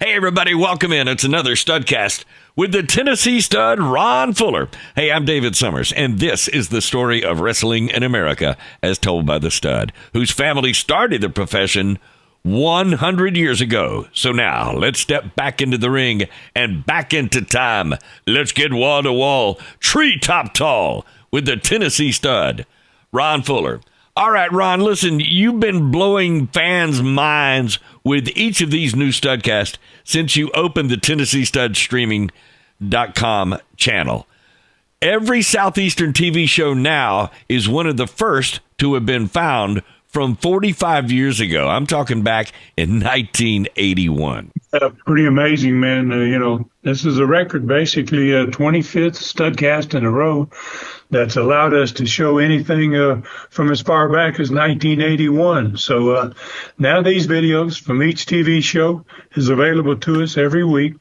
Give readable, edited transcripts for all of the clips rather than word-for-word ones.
Hey, everybody, welcome in. It's another Studcast with the Tennessee stud, Ron Fuller. Hey, I'm David Summers, and this is the story of wrestling in America as told by the stud, whose family started the profession 100 years ago. So now, let's step back into the ring and back into time. Let's get wall to wall, treetop tall with the Tennessee stud, Ron Fuller. All right, Ron, listen, you've been blowing fans' minds with each of these new Studcasts since you opened the Tennessee Stud Streaming.com channel. Every Southeastern TV show now is one of the first to have been found from 45 years ago. I'm talking back in 1981. Pretty amazing, man. This is a record, basically a 25th Studcast in a row that's allowed us to show anything from as far back as 1981. So now these videos from each TV show is available to us every week.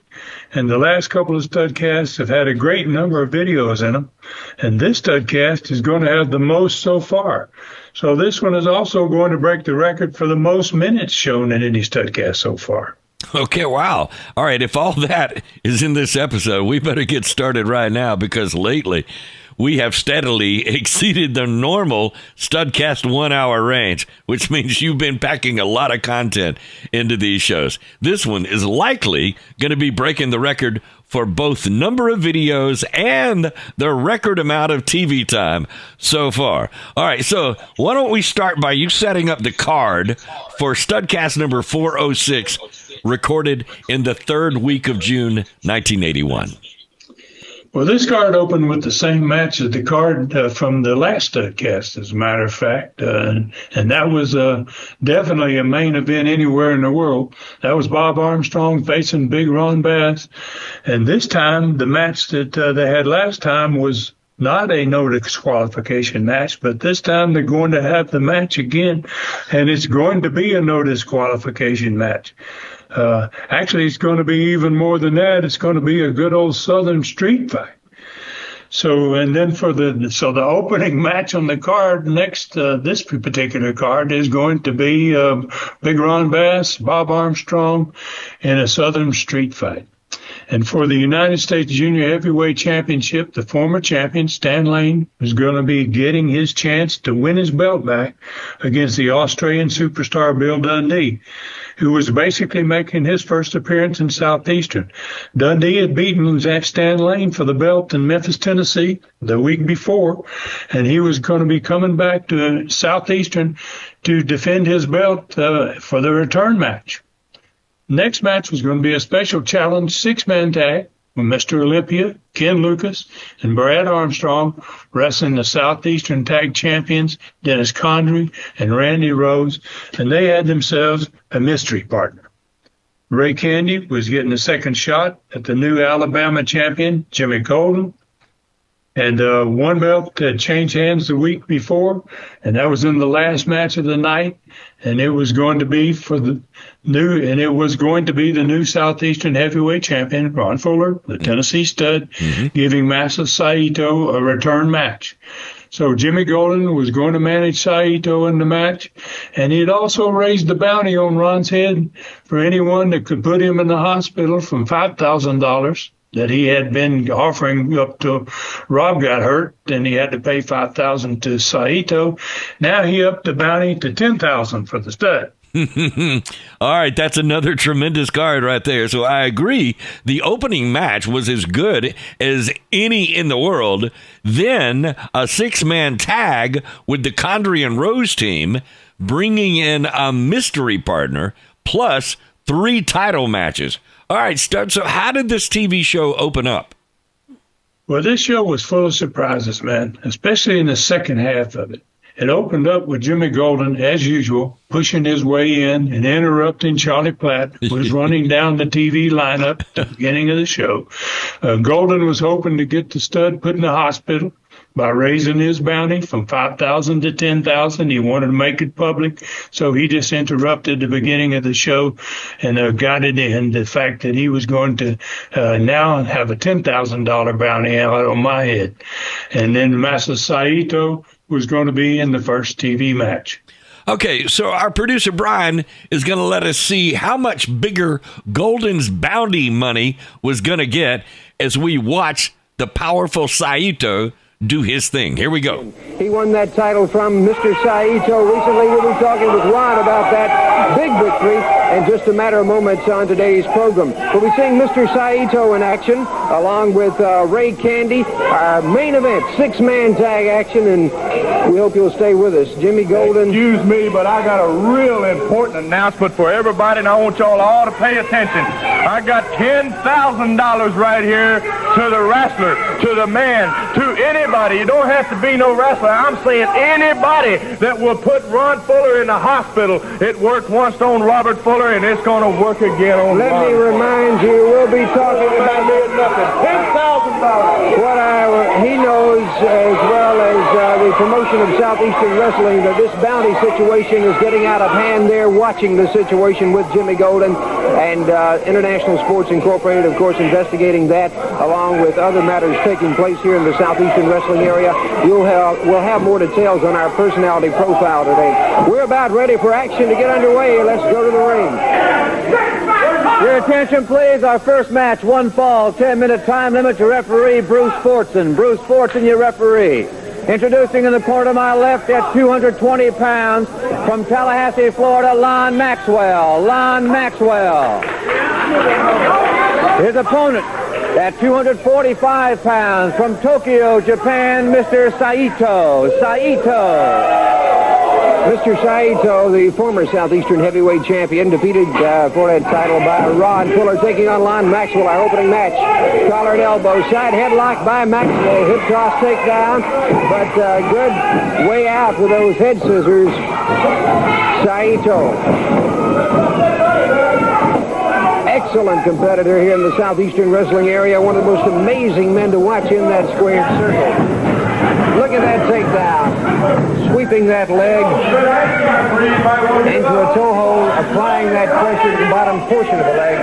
And the last couple of Studcasts have had a great number of videos in them. And this Studcast is going to have the most so far. So this one is also going to break the record for the most minutes shown in any Studcast so far. Okay, wow. All right, if all that is in this episode, we better get started right now because lately we have steadily exceeded the normal Studcast 1 hour range, which means you've been packing a lot of content into these shows. This one is likely going to be breaking the record for both number of videos and the record amount of TV time so far. All right, so why don't we start by you setting up the card for Studcast number 406, recorded in the third week of June, 1981. Well, this card opened with the same match as the card from the last Studcast, as a matter of fact. And that was definitely a main event anywhere in the world. That was Bob Armstrong facing Big Ron Bass. And this time, the match that they had last time was not a no disqualification match, but this time they're going to have the match again, and it's going to be a no disqualification match. Actually, it's going to be even more than that. It's going to be a good old Southern street fight. So, and then the opening match on the card next, this particular card is going to be Big Ron Bass, Bob Armstrong, in a Southern street fight. And for the United States Junior Heavyweight Championship, the former champion, Stan Lane, is going to be getting his chance to win his belt back against the Australian superstar Bill Dundee, who was basically making his first appearance in Southeastern. Dundee had beaten Stan Lane for the belt in Memphis, Tennessee the week before, and he was going to be coming back to Southeastern to defend his belt for the return match. Next match was going to be a special challenge six-man tag with Mr. Olympia, Ken Lucas, and Brad Armstrong wrestling the Southeastern Tag Champions, Dennis Condrey and Randy Rose, and they had themselves a mystery partner. Ray Candy was getting a second shot at the new Alabama champion, Jimmy Golden, and one belt had changed hands the week before, and that was in the last match of the night, and it was going to be the new Southeastern heavyweight champion, Ron Fuller, the Tennessee stud, giving Masa Saito a return match. So Jimmy Golden was going to manage Saito in the match, and he had also raised the bounty on Ron's head for anyone that could put him in the hospital from $5,000 that he had been offering up to Rob got hurt, and he had to pay $5,000 to Saito. Now he upped the bounty to $10,000 for the stud. All right, that's another tremendous card right there. So I agree. The opening match was as good as any in the world. Then a six-man tag with the Condrey and Rose team, bringing in a mystery partner, plus 3 title matches. All right, Stud, so how did this TV show open up? Well, this show was full of surprises, man, especially in the second half of it. It opened up with Jimmy Golden, as usual, pushing his way in and interrupting Charlie Platt, who was running down the TV lineup at the beginning of the show. Golden was hoping to get the stud put in the hospital by raising his bounty from $5,000 to $10,000. He wanted to make it public, so he just interrupted the beginning of the show and got it in, the fact that he was going to now have a $10,000 bounty out on my head. And then Masa Saito was going to be in the first TV match. Okay, so our producer Brian is going to let us see how much bigger Golden's bounty money was going to get as we watch the powerful Saito do his thing. Here we go. He won that title from Mr. Saito recently. We'll be talking with Ron about that big victory in just a matter of moments on today's program. We'll be seeing Mr. Saito in action along with Ray Candy. Our main event, six-man tag action, and we hope you'll stay with us. Jimmy Golden. Excuse me, but I got a real important announcement for everybody, and I want y'all all to pay attention. I got $10,000 right here to the wrestler, to the man, to anybody. You don't have to be no wrestler. I'm saying anybody that will put Ron Fuller in the hospital. It worked once on Robert Fuller, and it's going to work again on Let Ron. me remind you, we'll be talking about nothing. $10,000. what he knows, as well as the promotion of Southeastern Wrestling, that this bounty situation is getting out of hand. They're watching the situation with Jimmy Golden, and International Sports Incorporated, of course, investigating that, along with other matters taking place here in the Southeastern Wrestling area. We'll have more details on our personality profile today. We're about ready for action to get underway. Let's go to the ring. Your attention, please. Our first match, one fall, 10-minute time limit to referee Bruce Fortson. Bruce Fortson, your referee. Introducing in the corner to my left at 220 pounds from Tallahassee, Florida, Lon Maxwell. Lon Maxwell. His opponent at 245 pounds from Tokyo, Japan, Mr. Saito. Mr. Saito, the former Southeastern heavyweight champion, defeated for that title by Ron Fuller, taking on Lon Maxwell, our opening match. Collar and elbow, side headlock by Maxwell, hip toss takedown, but good way out with those head scissors. Saito. Excellent competitor here in the Southeastern Wrestling area. One of the most amazing men to watch in that square circle. Look at that takedown. Sweeping that leg into a toe hold, applying that pressure to the bottom portion of the leg.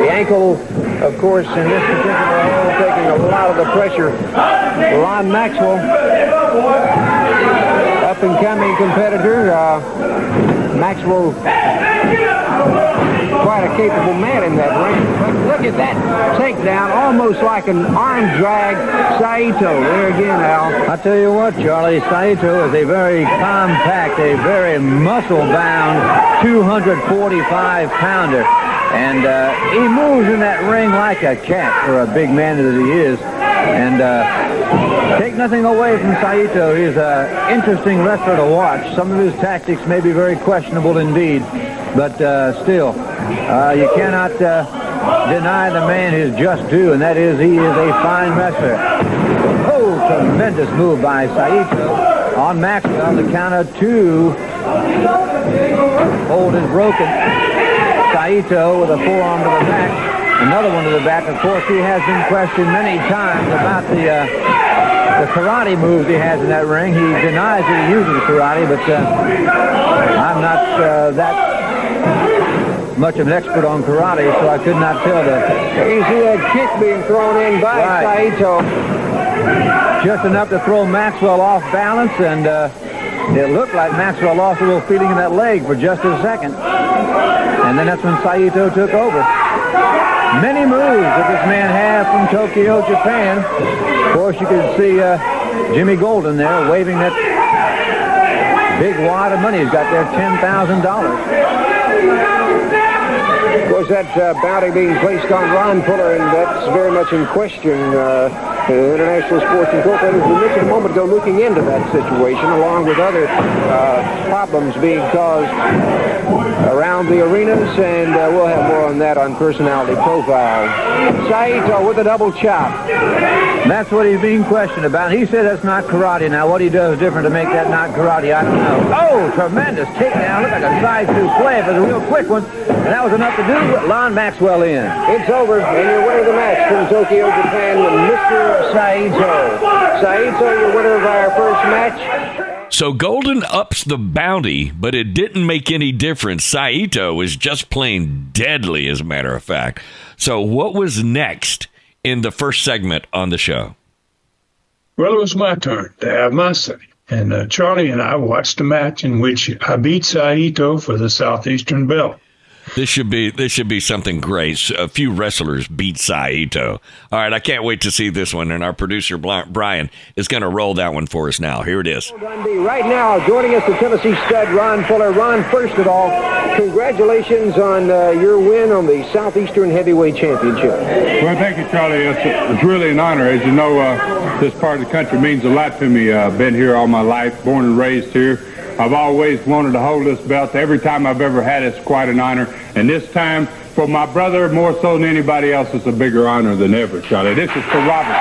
The ankle, of course, in this particular hold, taking a lot of the pressure. Lon Maxwell, up-and-coming competitor. Maxwell, quite a capable man in that ring. But look at that takedown, almost like an arm drag. Saito, there again, Al. I'll tell you what, Charlie, Saito is a very compact, a very muscle-bound 245-pounder. And he moves in that ring like a cat for a big man that he is. And take nothing away from Saito. He's an interesting wrestler to watch. Some of his tactics may be very questionable indeed. But still, you cannot deny the man his just due, and that is he is a fine wrestler. Oh, tremendous move by Saito on Maxwell. The count of two. Hold is broken. Saito with a forearm to the back. Another one to the back. Of course, he has been questioned many times about the karate moves he has in that ring. He denies that he uses karate, but I'm not that much of an expert on karate, so I could not tell You see that kick being thrown in by Saito. Just enough to throw Maxwell off balance, and it looked like Maxwell lost a little feeling in that leg for just a second. And then that's when Saito took over. Many moves that this man has from Tokyo, Japan. Of course, you could see Jimmy Golden there waving that big wad of money he's got there, $10,000. Of course, that bounty being placed on Ron Fuller, and that's very much in question. International Sports Incorporated, we mentioned a moment ago, looking into that situation, along with other problems being caused around the arenas, and we'll have more on that on Personality Profile. Saito with a double chop. That's what he's being questioned about. He said that's not karate. Now, what he does different to make that not karate, I don't know. Oh, tremendous takedown. Looked like a side souffle. It was a real quick one, and that was enough to do Lon Maxwell in. It's over, and your winner of the match from Tokyo, Japan, Mr. Saito. Saito, your winner of our first match. So Golden ups the bounty, but it didn't make any difference. Saito was just plain deadly, as a matter of fact. So what was next in the first segment on the show? Well, it was my turn to have my say. And Charlie and I watched a match in which I beat Saito for the Southeastern belt. This should be something great. A few wrestlers beat Saito. All right, I can't wait to see this one, and our producer Brian is going to roll that one for us now. Here it is. Dundee right now, joining us, the Tennessee stud Ron Fuller. Ron, first of all, congratulations on your win on the Southeastern Heavyweight Championship. Well, thank you, Charlie. It's really an honor. As you know, this part of the country means a lot to me. I've been here all my life, born and raised here. I've always wanted to hold this belt. Every time I've ever had it, it's quite an honor. And this time, for my brother, more so than anybody else, it's a bigger honor than ever, Charlie. This is for Robert.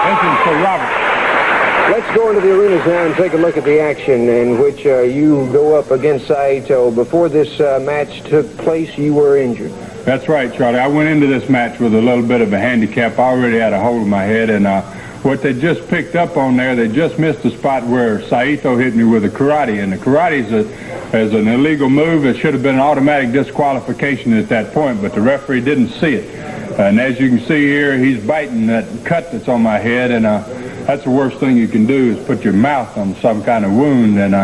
This is for Robert. Let's go into the arenas now and take a look at the action in which you go up against Saito. Before this match took place, you were injured. That's right, Charlie. I went into this match with a little bit of a handicap. I already had a hole in my head, and what they just picked up on there, they just missed the spot where Saito hit me with a karate. And the karate is an illegal move. It should have been an automatic disqualification at that point, but the referee didn't see it. And as you can see here, he's biting that cut that's on my head, and that's the worst thing you can do is put your mouth on some kind of wound, and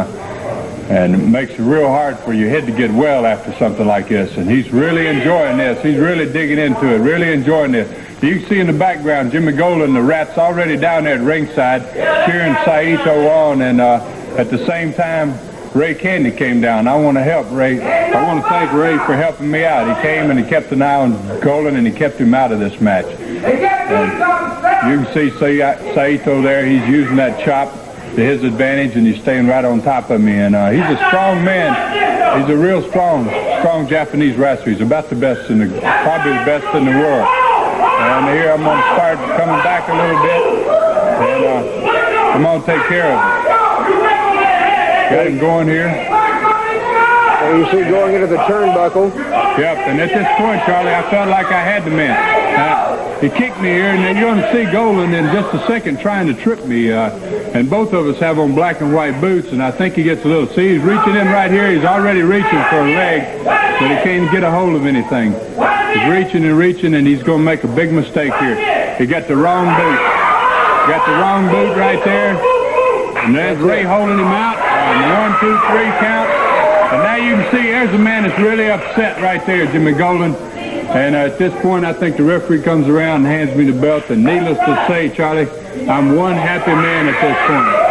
it makes it real hard for your head to get well after something like this. And he's really enjoying this. He's really digging into it, really enjoying this. You can see in the background, Jimmy Golden, the Rat's already down there at ringside, cheering Saito on, and at the same time, Ray Candy came down. I want to help Ray. I want to thank Ray for helping me out. He came and he kept an eye on Golden, and he kept him out of this match. And you can see Saito there. He's using that chop to his advantage, and he's staying right on top of me. And he's a strong man. He's a real strong Japanese wrestler. He's about the best probably the best in the world. And here I'm going to start coming back a little bit, and I'm going to take care of him. Got him going here. And you see going into the turnbuckle. Yep, and at this point, Charlie, I felt like I had the man. He kicked me here, and then you're going to see Golan in just a second trying to trip me. And both of us have on black and white boots, and I think he gets a little... See, he's reaching in right here. He's already reaching for a leg, but he can't get a hold of anything. He's reaching, and he's going to make a big mistake here. He got the wrong boot. Got the wrong boot right there. And there's Ray holding him out. 1, 2, 3 count. And now you can see there's a man that's really upset right there, Jimmy Golden. And at this point, I think the referee comes around and hands me the belt. And needless to say, Charlie, I'm one happy man at this point.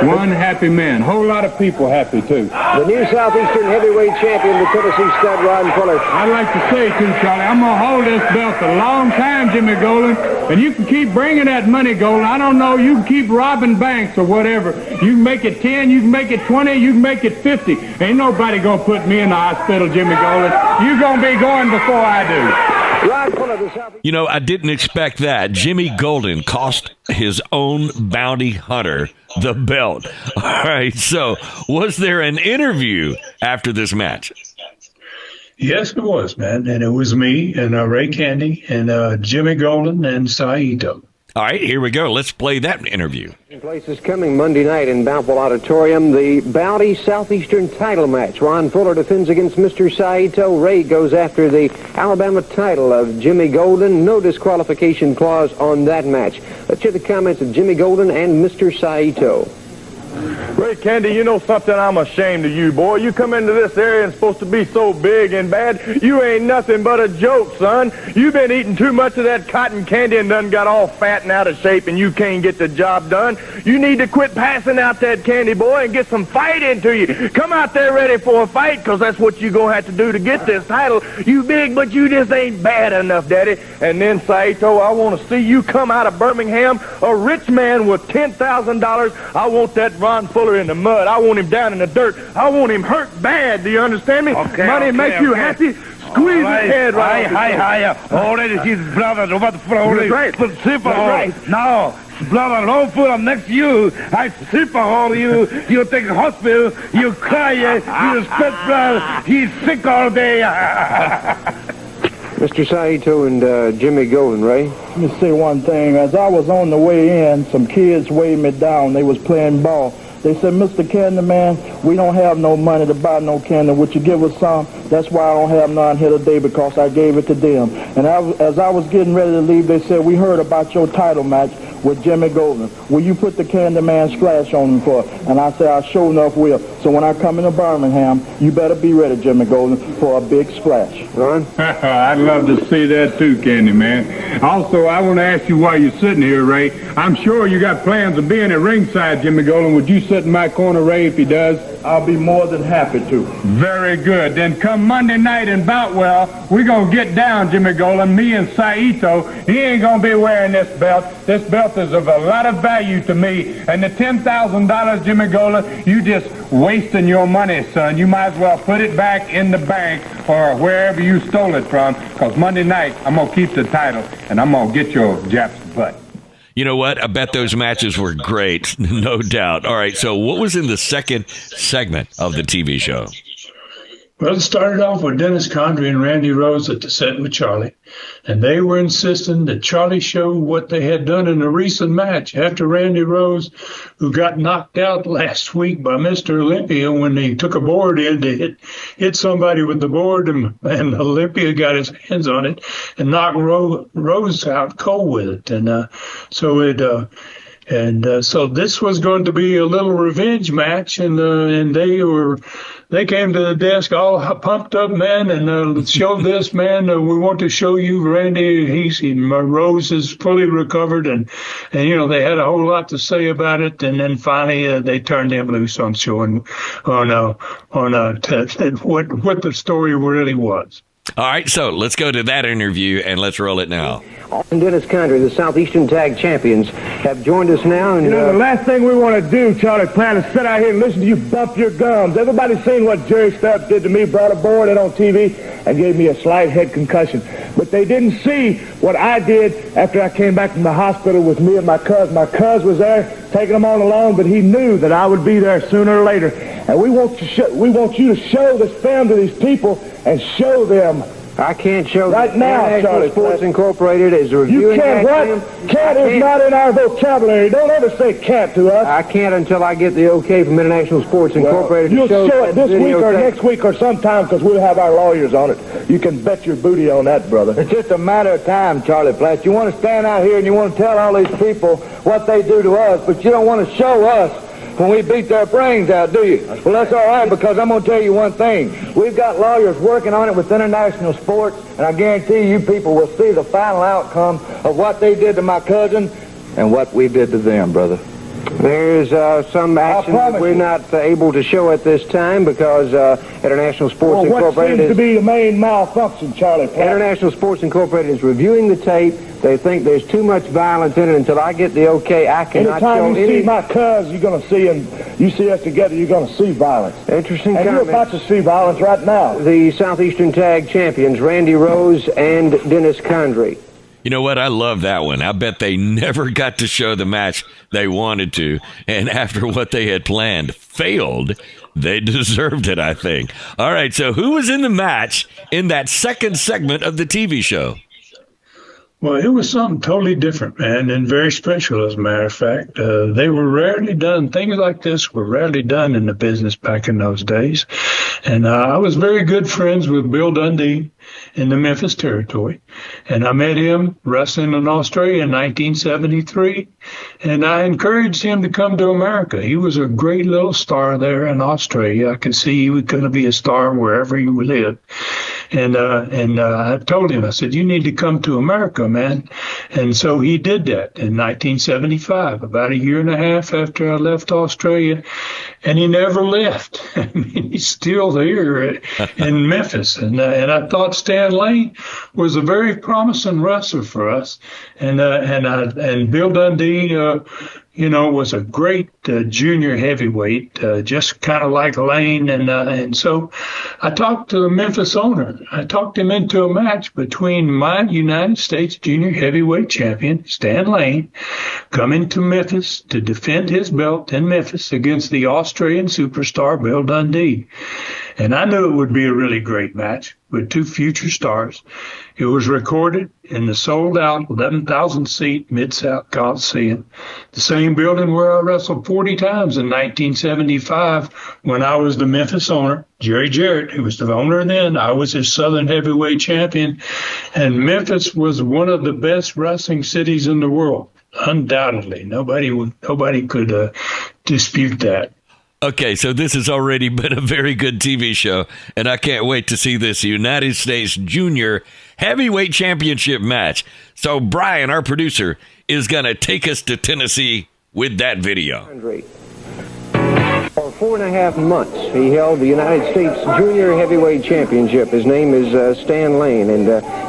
One happy man. Whole lot of people happy, too. The new Southeastern Heavyweight Champion, the Tennessee stud, Ron Fuller. I'd like to say, too, Charlie, I'm going to hold this belt a long time, Jimmy Golden. And you can keep bringing that money, Golden. I don't know. You can keep robbing banks or whatever. You can make it 10. You can make it 20. You can make it 50. Ain't nobody going to put me in the hospital, Jimmy Golden. You're going to be going before I do. You know, I didn't expect that. Jimmy Golden cost his own bounty hunter the belt. All right, so was there an interview after this match? Yes, it was, man. And it was me and Ray Candy and Jimmy Golden and Saito. All right, here we go. Let's play that interview. Place is coming Monday night in Bountiful Auditorium, the Bounty Southeastern title match. Ron Fuller defends against Mr. Saito. Ray goes after the Alabama title of Jimmy Golden. No disqualification clause on that match. Let's hear the comments of Jimmy Golden and Mr. Saito. Ray Candy, you know something? I'm ashamed of you, boy. You come into this area and supposed to be so big and bad. You ain't nothing but a joke, son. You've been eating too much of that cotton candy and done got all fat and out of shape, and you can't get the job done. You need to quit passing out that candy, boy, and get some fight into you. Come out there ready for a fight, because that's what you going to have to do to get this title. You big, but you just ain't bad enough, Daddy. And then, Saito, I want to see you come out of Birmingham a rich man with $10,000. I want that Ron Fuller in the mud. I want him down in the dirt. I want him hurt bad. Do you understand me? Okay, Money make you happy. Squeeze his head right off. Already his brother, Robert Fuller. Right. Right. Now, brother, Robert Fuller, next to you, I super hold you. You take a hospital. You cry. You spit blood. He's sick all day. Mr. Saito and Jimmy Golden, Ray. Let me say one thing. As I was on the way in, some kids weighed me down. They was playing ball. They said, Mr. Candy Man, we don't have no money to buy no candy. Would you give us some? That's why I don't have none here today, because I gave it to them. And as I was getting ready to leave, they said, we heard about your title match. with Jimmy Golden. Will you put the Candyman splash on him for? And I said, I sure enough will. So when I come into Birmingham, you better be ready, Jimmy Golden, for a big splash. Ron? I'd love to see that too, Candyman. Also, I want to ask you while you're sitting here, Ray, I'm sure you got plans of being at ringside, Jimmy Golden. Would you sit in my corner, Ray, if he does? I'll be more than happy to. Very good. Then come Monday night in Boutwell, we're going to get down, Jimmy Golden, me and Saito. He ain't going to be wearing this belt. This belt is of a lot of value to me. And the $10,000, Jimmy Golden, you just wasting your money, son. You might as well put it back in the bank or wherever you stole it from, because Monday night, I'm going to keep the title, and I'm going to get your Jap's butt. You know what? I bet those matches were great. No doubt. All right, so what was in the second segment of the TV show? Well, it started off with Dennis Condrey and Randy Rose at the set with Charlie, and they were insisting that Charlie show what they had done in a recent match after Randy Rose, who got knocked out last week by Mr. Olympia when he took a board in to hit somebody with the board, and Olympia got his hands on it and knocked Rose out cold with it. And so this was going to be a little revenge match, and they came to the desk all pumped up, man, and showed this, man. We want to show you Randy. Rose is fully recovered, and they had a whole lot to say about it. And then finally they turned him loose on showing what the story really was. All right, so let's go to that interview, and let's roll it now. And Dennis Condrey, the Southeastern Tag Champions, have joined us now. And, the last thing we want to do, Charlie, plan is sit out here and listen to you bump your gums. Everybody's seen what Jerry Stubbs did to me, brought a board in on TV and gave me a slight head concussion. But they didn't see what I did after I came back from the hospital with me and my cousin. My cousin was there taking them on along, but he knew that I would be there sooner or later. And we want you to show this film to these people and show them. I can't show right now, International Charlie. Sports Incorporated is reviewing. You can't what? Can't is not in our vocabulary. Don't ever say can't to us. I can't until I get the okay from International Sports Incorporated. You'll to show it this week or next week or sometime, because we'll have our lawyers on it. You can bet your booty on that, brother. It's just a matter of time, Charlie Platt. You want to stand out here and you want to tell all these people what they do to us, but you don't want to show us when we beat their brains out, do you? Well, that's all right, because I'm going to tell you one thing. We've got lawyers working on it with International Sports, and I guarantee you people will see the final outcome of what they did to my cousin and what we did to them, brother. There's some action that we're not able to show at this time because International Sports Incorporated seems to be the main malfunction, Charlie Platt? International Sports Incorporated is reviewing the tape. They think there's too much violence in it. Until I get the okay, I cannot show Anytime you see my cousin, you're going to see, and you see us together, you're going to see violence. Interesting and comment. You're about to see violence right now. The Southeastern Tag Champions, Randy Rose and Dennis Condrey. You know what? I love that one. I bet they never got to show the match they wanted to, and after what they had planned failed, they deserved it, I think. All right, so who was in the match in that second segment of the TV show? Well, it was something totally different, man, and very special, as a matter of fact. They were rarely done. Things like this were rarely done in the business back in those days. And I was very good friends with Bill Dundee in the Memphis territory. And I met him wrestling in Australia in 1973. And I encouraged him to come to America. He was a great little star there in Australia. I could see he was going to be a star wherever he lived. And I told him, I said, you need to come to America, man. And so he did that in 1975, about a year and a half after I left Australia. And he never left. I mean, he's still here in Memphis. And I thought Stan Lane was a very promising wrestler for us. And Bill Dundee, was a great junior heavyweight, just kind of like Lane. And so I talked to the Memphis owner. I talked him into a match between my United States junior heavyweight champion, Stan Lane, coming to Memphis to defend his belt in Memphis against the Australian superstar Bill Dundee. And I knew it would be a really great match with two future stars. It was recorded in the sold-out 11,000-seat Mid-South Coliseum, the same building where I wrestled 40 times in 1975 when I was the Memphis owner. Jerry Jarrett, who was the owner then, I was his Southern heavyweight champion. And Memphis was one of the best wrestling cities in the world. Undoubtedly. Nobody could dispute that. Okay, so this has already been a very good TV show, and I can't wait to see this United States Junior Heavyweight Championship match. So Brian, our producer, is going to take us to Tennessee with that video. For 4.5 months, he held the United States Junior Heavyweight Championship. His name is Stan Lane. And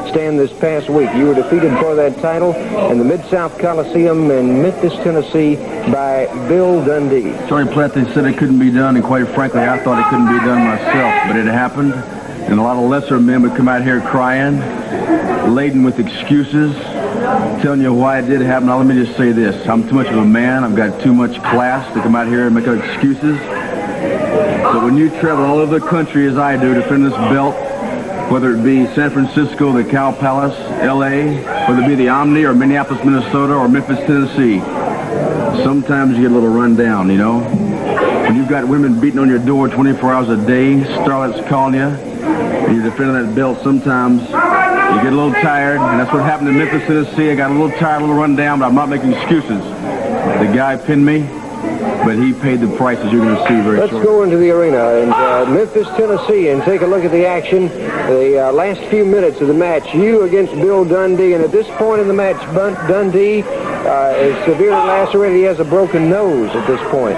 Stan, this past week, you were defeated for that title in the Mid-South Coliseum in Memphis, Tennessee, by Bill Dundee. Charlie Platt, they said it couldn't be done, and quite frankly, I thought it couldn't be done myself. But it happened, and a lot of lesser men would come out here crying, laden with excuses, telling you why it did happen. Now, let me just say this. I'm too much of a man. I've got too much class to come out here and make up excuses. But when you travel all over the country, as I do, to defend this belt, whether it be San Francisco, the Cow Palace, L.A., whether it be the Omni or Minneapolis, Minnesota, or Memphis, Tennessee, sometimes you get a little run down, you know? When you've got women beating on your door 24 hours a day, starlets calling you, and you're defending that belt, sometimes you get a little tired, and that's what happened in Memphis, Tennessee. I got a little tired, a little run down, but I'm not making excuses. The guy pinned me, but he paid the price, as you're going to see very shortly. Let's go into the arena in Memphis, Tennessee, and take a look at the action. The last few minutes of the match, you against Bill Dundee, and at this point in the match, Dundee is severely lacerated. He has a broken nose at this point.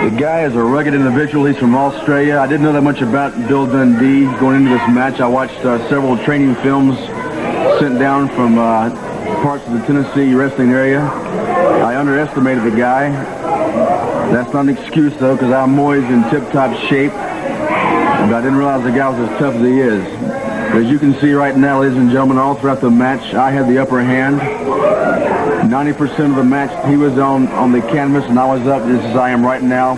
The guy is a rugged individual. He's from Australia. I didn't know that much about Bill Dundee going into this match. I watched several training films sent down from parts of the Tennessee wrestling area. I underestimated the guy. That's not an excuse, though, because I'm always in tip-top shape. But I didn't realize the guy was as tough as he is. But as you can see right now, ladies and gentlemen, all throughout the match, I had the upper hand. 90% of the match, he was on the canvas, and I was up just as I am right now.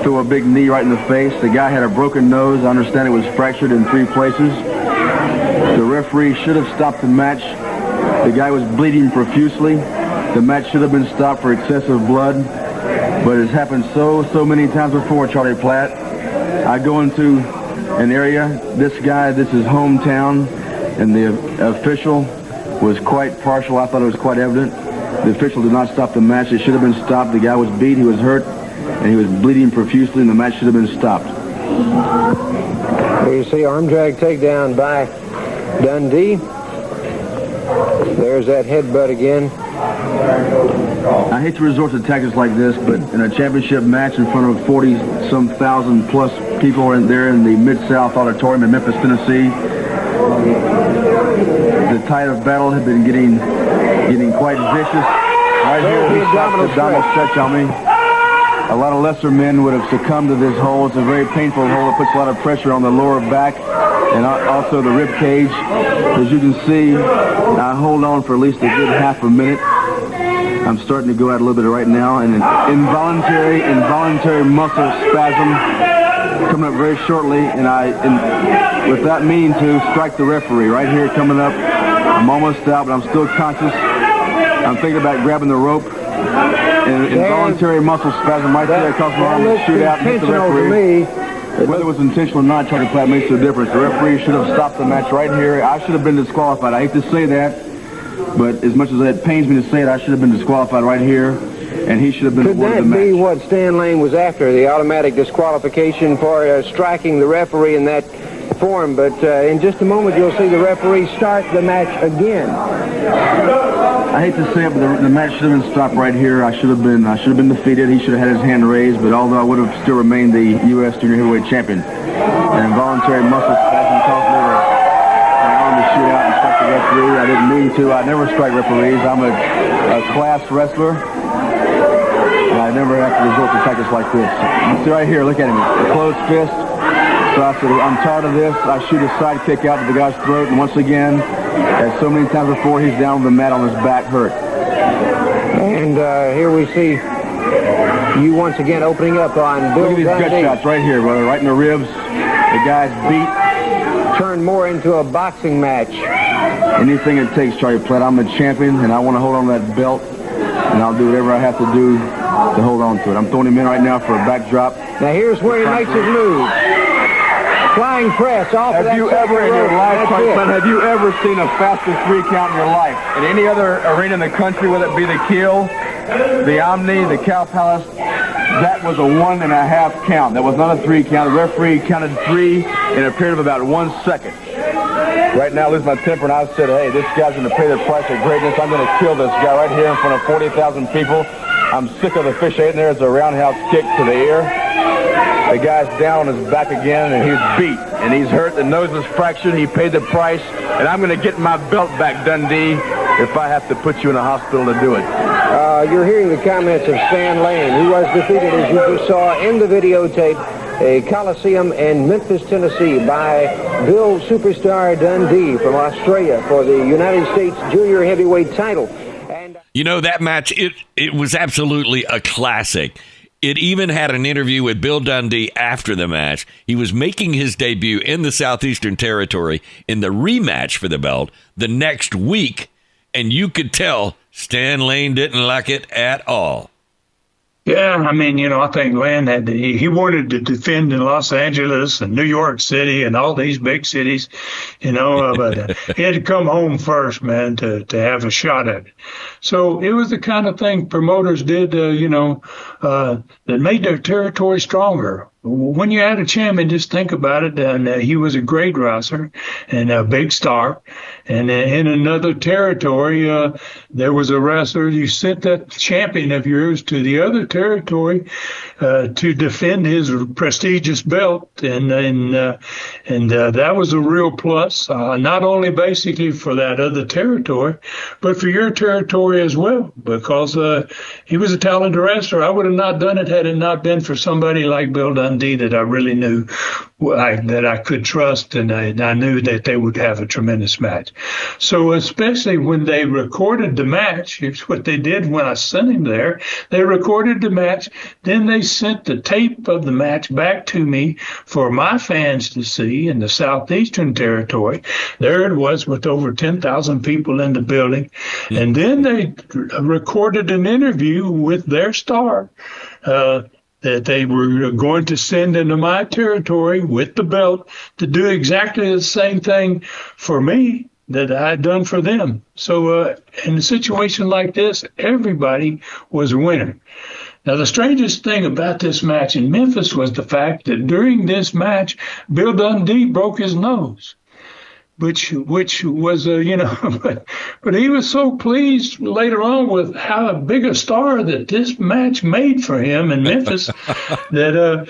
Threw a big knee right in the face. The guy had a broken nose. I understand it was fractured in 3 places. The referee should have stopped the match. The guy was bleeding profusely. The match should have been stopped for excessive blood. But it's happened so many times before, Charlie Platt. I go into an area, this is his hometown, and the official was quite partial. I thought it was quite evident. The official did not stop the match. It should have been stopped. The guy was beat, he was hurt, and he was bleeding profusely, and the match should have been stopped. Here you see arm drag takedown by Dundee. There's that headbutt again. I hate to resort to tactics like this, but in a championship match in front of 40-some thousand plus people there in the Mid-South Auditorium in Memphis, Tennessee, the tide of battle had been getting quite vicious. Right here, he stopped the abdominal stretch on me. A lot of lesser men would have succumbed to this hole. It's a very painful hole. It puts a lot of pressure on the lower back and also the rib cage. As you can see, I hold on for at least a good half a minute. I'm starting to go out a little bit right now, and an involuntary muscle spasm coming up very shortly, and without meaning to, strike the referee right here coming up. I'm almost out, but I'm still conscious. I'm thinking about grabbing the rope. And involuntary muscle spasm right there across my arm to shoot out and hit the referee. Whether it was intentional or not, Charlie Platt, makes no difference. The referee should have stopped the match right here. I should have been disqualified. I hate to say that, but as much as it pains me to say it, I should have been disqualified right here, and he should have been awarded the match. Could that be what Stan Lane was after, the automatic disqualification for striking the referee in that form? But in just a moment, you'll see the referee start the match again. I hate to say it, but the match should have been stopped right here. I should have been defeated. He should have had his hand raised, but although I would have still remained the U.S. Junior Heavyweight Champion. An involuntary muscle spasm caused me my arm to shoot out and strike the referee. I didn't mean to. I never strike referees. I'm a class wrestler, and I never have to resort to tactics like this. You see right here, look at him. A closed fist. So I said, I'm tired of this. I shoot a side kick out to the guy's throat, and once again, as so many times before, he's down on the mat on his back, hurt. And here we see you once again opening up on Bill Dundee. Look at these gut shots right here, brother, right in the ribs. The guy's beat. Turned more into a boxing match. Anything it takes, Charlie Platt. I'm a champion, and I want to hold on to that belt, and I'll do whatever I have to do to hold on to it. I'm throwing him in right now for a backdrop. Now here's where he makes his move. Flying press off of that Have you ever in your rope. life, That's it. Frank, have you ever seen a faster 3 count in your life? In any other arena in the country, whether it be the Kill, the Omni, the Cow Palace, that was a 1.5 count. That was not a 3 count. The referee counted 3 in a period of about 1 second. Right now, I lose my temper, and I said, hey, this guy's going to pay the price of greatness. I'm going to kill this guy right here in front of 40,000 people. I'm sick of the fish ate in there. It's a roundhouse kick to the ear. The guy's down on his back again, and he's beat, and he's hurt. The nose is fractured. He paid the price, and I'm going to get my belt back, Dundee, if I have to put you in a hospital to do it. You're hearing the comments of Stan Lane, who was defeated, as you just saw in the videotape, a Coliseum in Memphis, Tennessee, by Bill Superstar Dundee from Australia for the United States Junior Heavyweight title. And You know, that match, it was absolutely a classic. It even had an interview with Bill Dundee after the match. He was making his debut in the Southeastern Territory in the rematch for the belt the next week, and you could tell Stan Lane didn't like it at all. Yeah, I mean, I think Lane he wanted to defend in Los Angeles and New York City and all these big cities, but he had to come home first, man, to have a shot at it. So it was the kind of thing promoters did, that made their territory stronger. When you had a champion, just think about it. And he was a great wrestler and a big star. And in another territory, there was a wrestler. You sent that champion of yours to the other territory to defend his prestigious belt, and that was a real plus. Not only basically for that other territory, but for your territory as well, because he was a talented wrestler. I would have not done it had it not been for somebody like Bill Dundee that I really knew that I could trust, and I knew that they would have a tremendous match. So especially when they recorded the match, it's what they did when I sent him there. They recorded the match, then they sent the tape of the match back to me for my fans to see in the Southeastern Territory. There it was with over 10,000 people in the building. And then they recorded an interview with their star, that they were going to send into my territory with the belt to do exactly the same thing for me that I had done for them. So in a situation like this, everybody was a winner. Now, the strangest thing about this match in Memphis was the fact that during this match, Bill Dundee broke his nose. Which was, but he was so pleased later on with how big a star that this match made for him in Memphis that,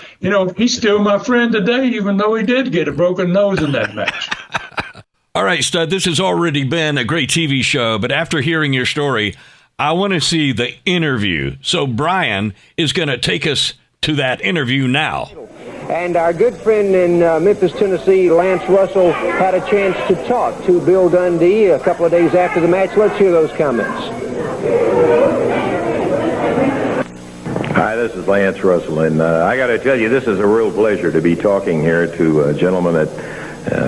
he's still my friend today, even though he did get a broken nose in that match. All right, Stud, this has already been a great TV show, but after hearing your story, I want to see the interview. So Brian is going to take us to that interview now. And our good friend in Memphis, Tennessee, Lance Russell, had a chance to talk to Bill Dundee a couple of days after the match. Let's hear those comments. Hi, this is Lance Russell, and I got to tell you, this is a real pleasure to be talking here to a gentleman that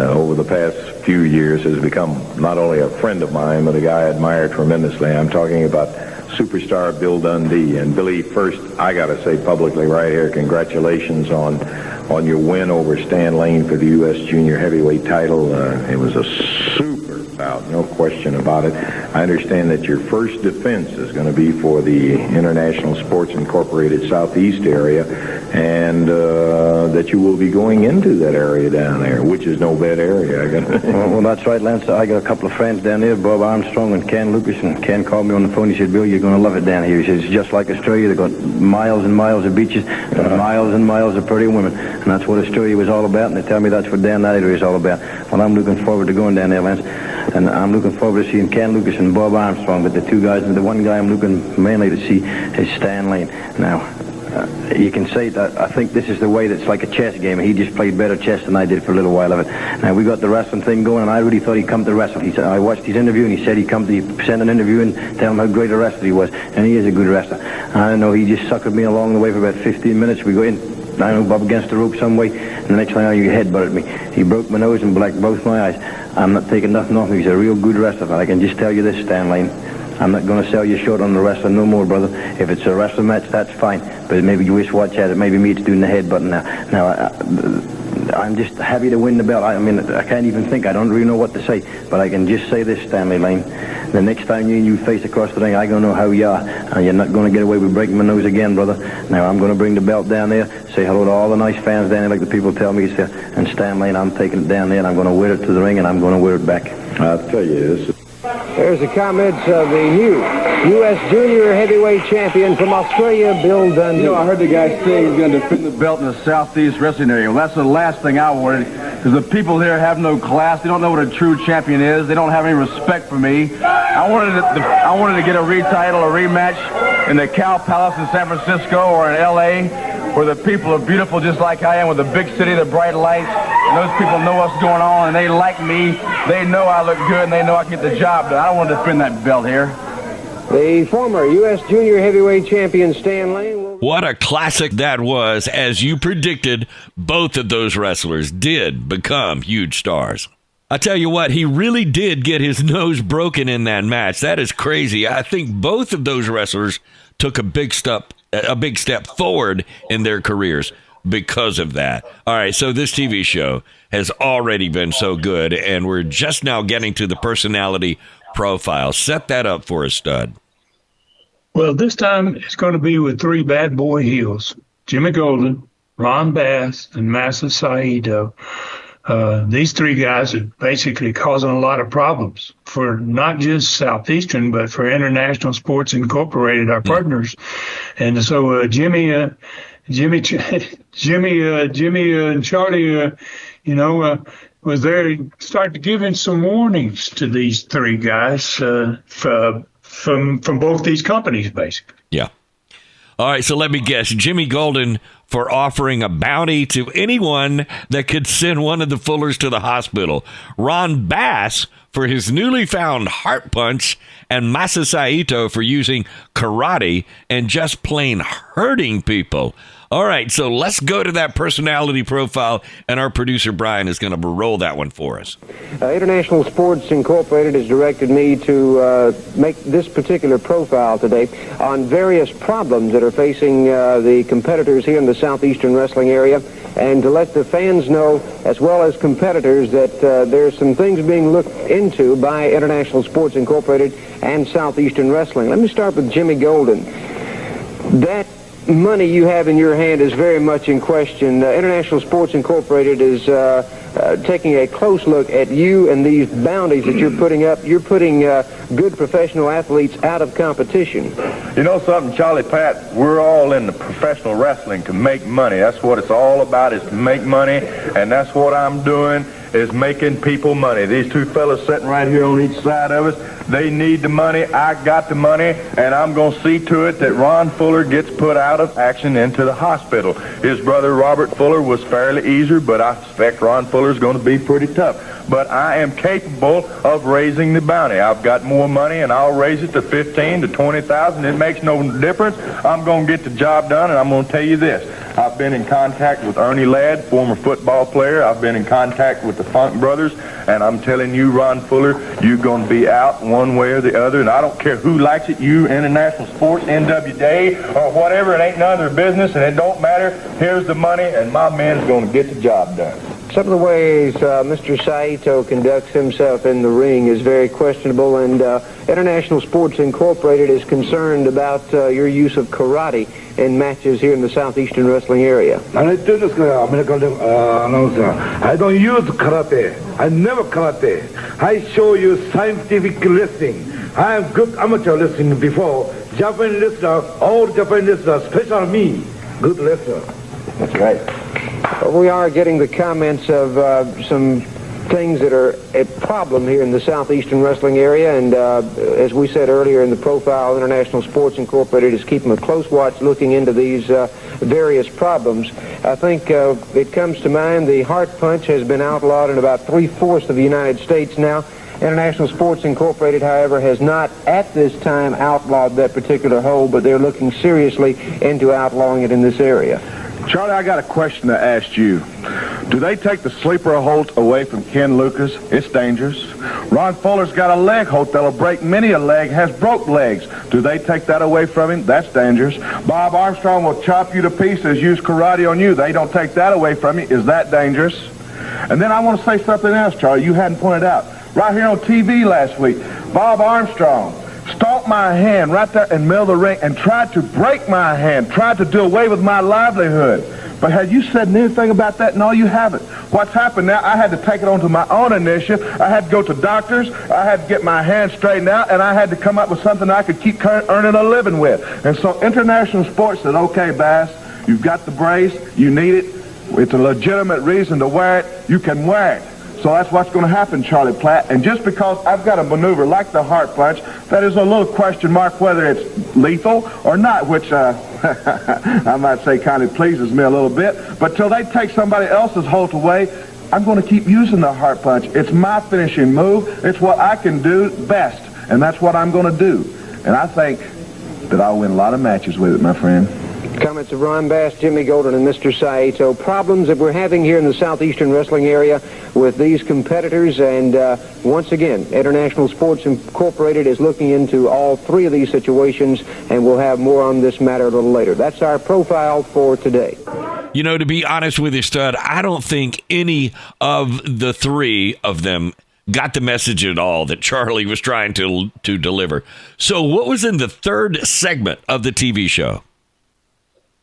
over the past few years has become not only a friend of mine, but a guy I admire tremendously. I'm talking about superstar Bill Dundee. And Billy, first, I got to say publicly right here, congratulations on your win over Stan Lane for the U.S. Junior Heavyweight title. It was a super bout, no question about it. I understand that your first defense is going to be for the International Sports Incorporated Southeast area, and that you will be going into that area down there, which is no bad area. Well, that's right, Lance. I got a couple of friends down there, Bob Armstrong and Ken Lucas, and Ken called me on the phone. He said, Bill, you're going to love it down here. He said, it's just like Australia. They've got miles and miles of beaches and miles of pretty women, and that's what Australia was all about, and they tell me that's what down that area is all about. Well, I'm looking forward to going down there, Lance, and I'm looking forward to seeing Ken Lucas and Bob Armstrong, but the two guys, and the one guy I'm looking mainly to see is Stan Lane. Now, you can say that I think this is the way that's like a chess game. He just played better chess than I did for a little while of it. Now, we got the wrestling thing going, and I really thought he'd come to wrestle. He said, I watched his interview, and he said he'd send an interview and tell him how great a wrestler he was, and he is a good wrestler. I don't know, he just suckered me along the way for about 15 minutes. We go in, I don't know, up against the rope some way, and the next thing I know, you headbutted me. He broke my nose and blacked both my eyes. I'm not taking nothing off him. He's a real good wrestler, but I can just tell you this, Stan Lane, I'm not going to sell you short on the wrestling no more, brother. If it's a wrestling match, that's fine. But maybe you wish watch at it. Maybe me it's doing the headbutting now. Now, I'm just happy to win the belt. I mean, I can't even think. I don't really know what to say. But I can just say this, Stanley Lane. The next time you face across the ring, I'm going to know how you are. And you're not going to get away with breaking my nose again, brother. Now, I'm going to bring the belt down there, say hello to all the nice fans down there, like the people tell me. And Stan Lane, I'm taking it down there, and I'm going to wear it to the ring, and I'm going to wear it back. I'll tell you this. There's the comments of the new U.S. Junior Heavyweight Champion from Australia, Bill Dundee. You know, I heard the guy say he's going to defend the belt in the Southeast Wrestling area. Well, that's the last thing I wanted, because the people here have no class. They don't know what a true champion is. They don't have any respect for me. I wanted to get a retitle, a rematch in the Cow Palace in San Francisco or in L.A., where the people are beautiful just like I am, with the big city, the bright lights, and those people know what's going on, and they like me. They know I look good, and they know I can get the job done. I don't want to defend that belt here. The former U.S. Junior Heavyweight Champion, Stan Lane. What a classic that was. As you predicted, both of those wrestlers did become huge stars. I tell you what, he really did get his nose broken in that match. That is crazy. I think both of those wrestlers took a big step forward in their careers because of that. All right, so this TV show has already been so good, and we're just now getting to the personality profile. Set that up for us, Stud. Well, this time it's going to be with three bad boy heels: Jimmy Golden, Ron Bass, and Masa Saito. These three guys are basically causing a lot of problems for not just Southeastern, but for International Sports Incorporated, our partners. And so Jimmy and Charlie, was there to start giving some warnings to these three guys from both these companies, basically. Yeah. All right, so let me guess. Jimmy Golden for offering a bounty to anyone that could send one of the Fullers to the hospital. Ron Bass for his newly found heart punch, and Masa Saito for using karate and just plain hurting people. All right, so let's go to that personality profile, and our producer Brian is going to roll that one for us. International Sports Incorporated has directed me to make this particular profile today on various problems that are facing the competitors here in the Southeastern Wrestling area, and to let the fans know, as well as competitors, that there's some things being looked into by International Sports Incorporated and Southeastern Wrestling. Let me start with Jimmy Golden. That money you have in your hand is very much in question. International Sports Incorporated is taking a close look at you and these bounties that you're putting up. You're putting good professional athletes out of competition. You know something, Charlie Pat? We're all in the professional wrestling to make money. That's what it's all about, is to make money, and that's what I'm doing, is making people money. These two fellas sitting right here on each side of us, they need the money. I got the money, and I'm going to see to it that Ron Fuller gets put out of action into the hospital. His brother Robert Fuller was fairly easy, but I suspect Ron Fuller's going to be pretty tough. But I am capable of raising the bounty. I've got more money, and I'll raise it to 15 to 20,000. It makes no difference. I'm going to get the job done, and I'm going to tell you this. I've been in contact with Ernie Ladd, former football player. I've been in contact with the Funk Brothers, and I'm telling you, Ron Fuller, you're going to be out one way or the other, and I don't care who likes it, you, International Sports, NWA, or whatever. It ain't none of their business, and it don't matter. Here's the money, and my man's going to get the job done. Some of the ways Mr. Saito conducts himself in the ring is very questionable, and International Sports Incorporated is concerned about your use of karate in matches here in the Southeastern Wrestling area. I do this, American announcer. I don't use karate. I never karate. I show you scientific wrestling. I am good amateur wrestling before. Japanese wrestler, all Japanese wrestlers, special me, good wrestler. That's right. We are getting the comments of some things that are a problem here in the Southeastern Wrestling area, and as we said earlier in the profile, International Sports Incorporated is keeping a close watch looking into these various problems. I think it comes to mind the heart punch has been outlawed in about 3/4 of the United States now. International Sports Incorporated, however, has not at this time outlawed that particular hold, but they're looking seriously into outlawing it in this area. Charlie, I got a question to ask you. Do they take the sleeper hold away from Ken Lucas? It's dangerous. Ron Fuller's got a leg hold that'll break many a leg, has broke legs. Do they take that away from him? That's dangerous. Bob Armstrong will chop you to pieces, use karate on you. They don't take that away from you. Is that dangerous? And then I want to say something else, Charlie, you hadn't pointed out. Right here on TV last week, Bob Armstrong stomped my hand right there in the middle of the ring and tried to break my hand, tried to do away with my livelihood. But had you said anything about that? No, you haven't. What's happened now, I had to take it onto my own initiative. I had to go to doctors. I had to get my hand straightened out, and I had to come up with something I could keep earning a living with. And so International Sports said, okay, Bass, you've got the brace. You need it. It's a legitimate reason to wear it. You can wear it. So that's what's going to happen, Charlie Platt. And just because I've got a maneuver like the heart punch, that is a little question mark whether it's lethal or not, which I might say kind of pleases me a little bit. But till they take somebody else's hold away, I'm going to keep using the heart punch. It's my finishing move. It's what I can do best, and that's what I'm going to do. And I think that I'll win a lot of matches with it, my friend. Comments of Ron Bass, Jimmy Golden, and Mr. Saito. Problems that we're having here in the Southeastern Wrestling area with these competitors, and once again, International Sports Incorporated is looking into all three of these situations, and we'll have more on this matter a little later. That's our profile for today. You know, to be honest with you, Stud, I don't think any of the three of them got the message at all that Charlie was trying to deliver. So what was in the third segment of the TV show?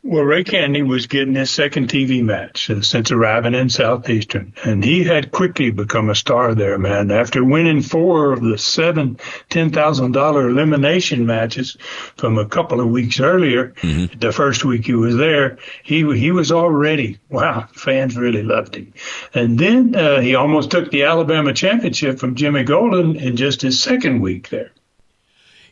Well, Ray Candy was getting his second TV match since arriving in Southeastern, and he had quickly become a star there, man. After winning 4 of the 7 $10,000 elimination matches from a couple of weeks earlier, the first week he was there, he was already, wow, fans really loved him. And then he almost took the Alabama championship from Jimmy Golden in just his second week there.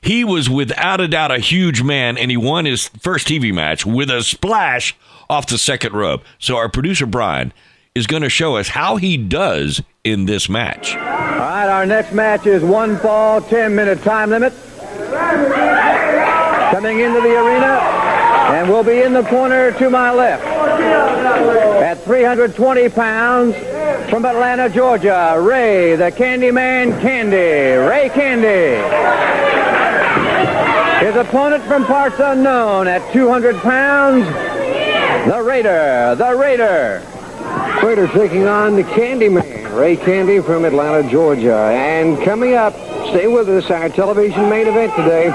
He was without a doubt a huge man, and he won his first TV match with a splash off the second rope. So our producer, Brian, is going to show us how he does in this match. All right, our next match is one fall, 10-minute time limit. Coming into the arena, and will be in the corner to my left. At 320 pounds, from Atlanta, Georgia, Ray, the Candyman Candy, Ray Candy. His opponent from parts unknown at 200 pounds, the Raider. Raider taking on the Candyman, Ray Candy from Atlanta, Georgia. And coming up, stay with us, our television main event today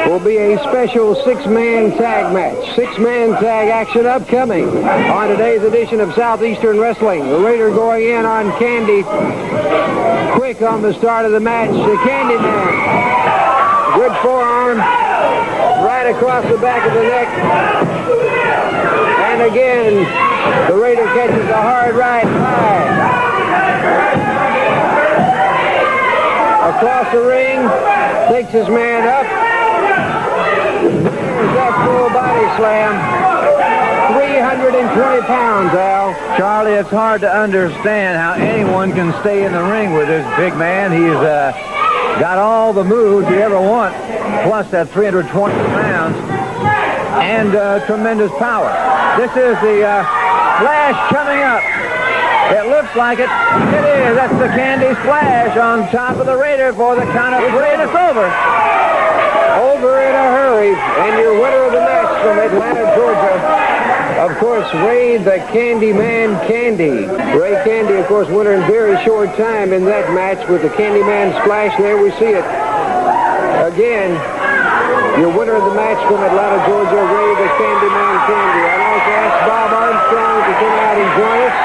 will be a special 6-man tag match. 6-man tag action upcoming on today's edition of Southeastern Wrestling. The Raider going in on Candy. Quick on the start of the match, the Candyman. Good forearm right across the back of the neck. And again, the Raider catches a hard right high. Across the ring, takes his man up. There's that full body slam. 320 pounds, Al. Charlie, it's hard to understand how anyone can stay in the ring with this big man. He's got all the moves you ever want, plus that 320 pounds and tremendous power. This is the splash coming up. It looks like it. It is. That's the Candy splash on top of the Raider for the count of 3, and it's over. Over in a hurry, and your winner of the match from Atlanta, Georgia, of course, Ray the Candyman Candy. Ray Candy, of course, winner in very short time in that match with the Candyman splash. There we see it. Again, your winner of the match from Atlanta, Georgia, Ray the Candyman Candy. I'd like to ask Bob Armstrong to come out and join us.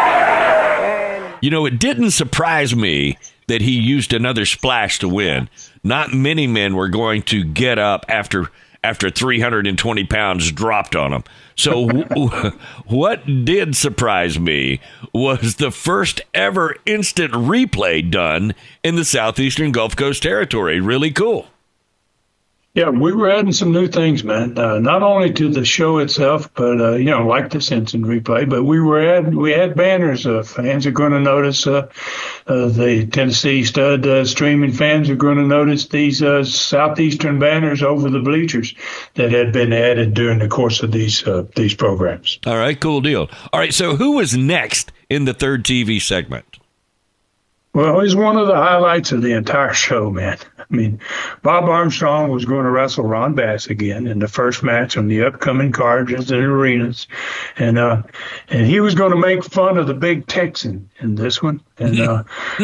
You know, it didn't surprise me that he used another splash to win. Not many men were going to get up after 320 pounds dropped on him. So what did surprise me was the first ever instant replay done in the Southeastern Gulf Coast Territory. Really cool. Yeah, we were adding some new things, man. Not only to the show itself, but like this instant replay. But we had banners. Fans are going to notice. The Tennessee Stud streaming fans are going to notice these southeastern banners over the bleachers that had been added during the course of these programs. All right, cool deal. All right, so who was next in the third TV segment? Well, he's one of the highlights of the entire show, man. I mean, Bob Armstrong was going to wrestle Ron Bass again in the first match on the upcoming cards in the arenas. And he was going to make fun of the big Texan in this one. And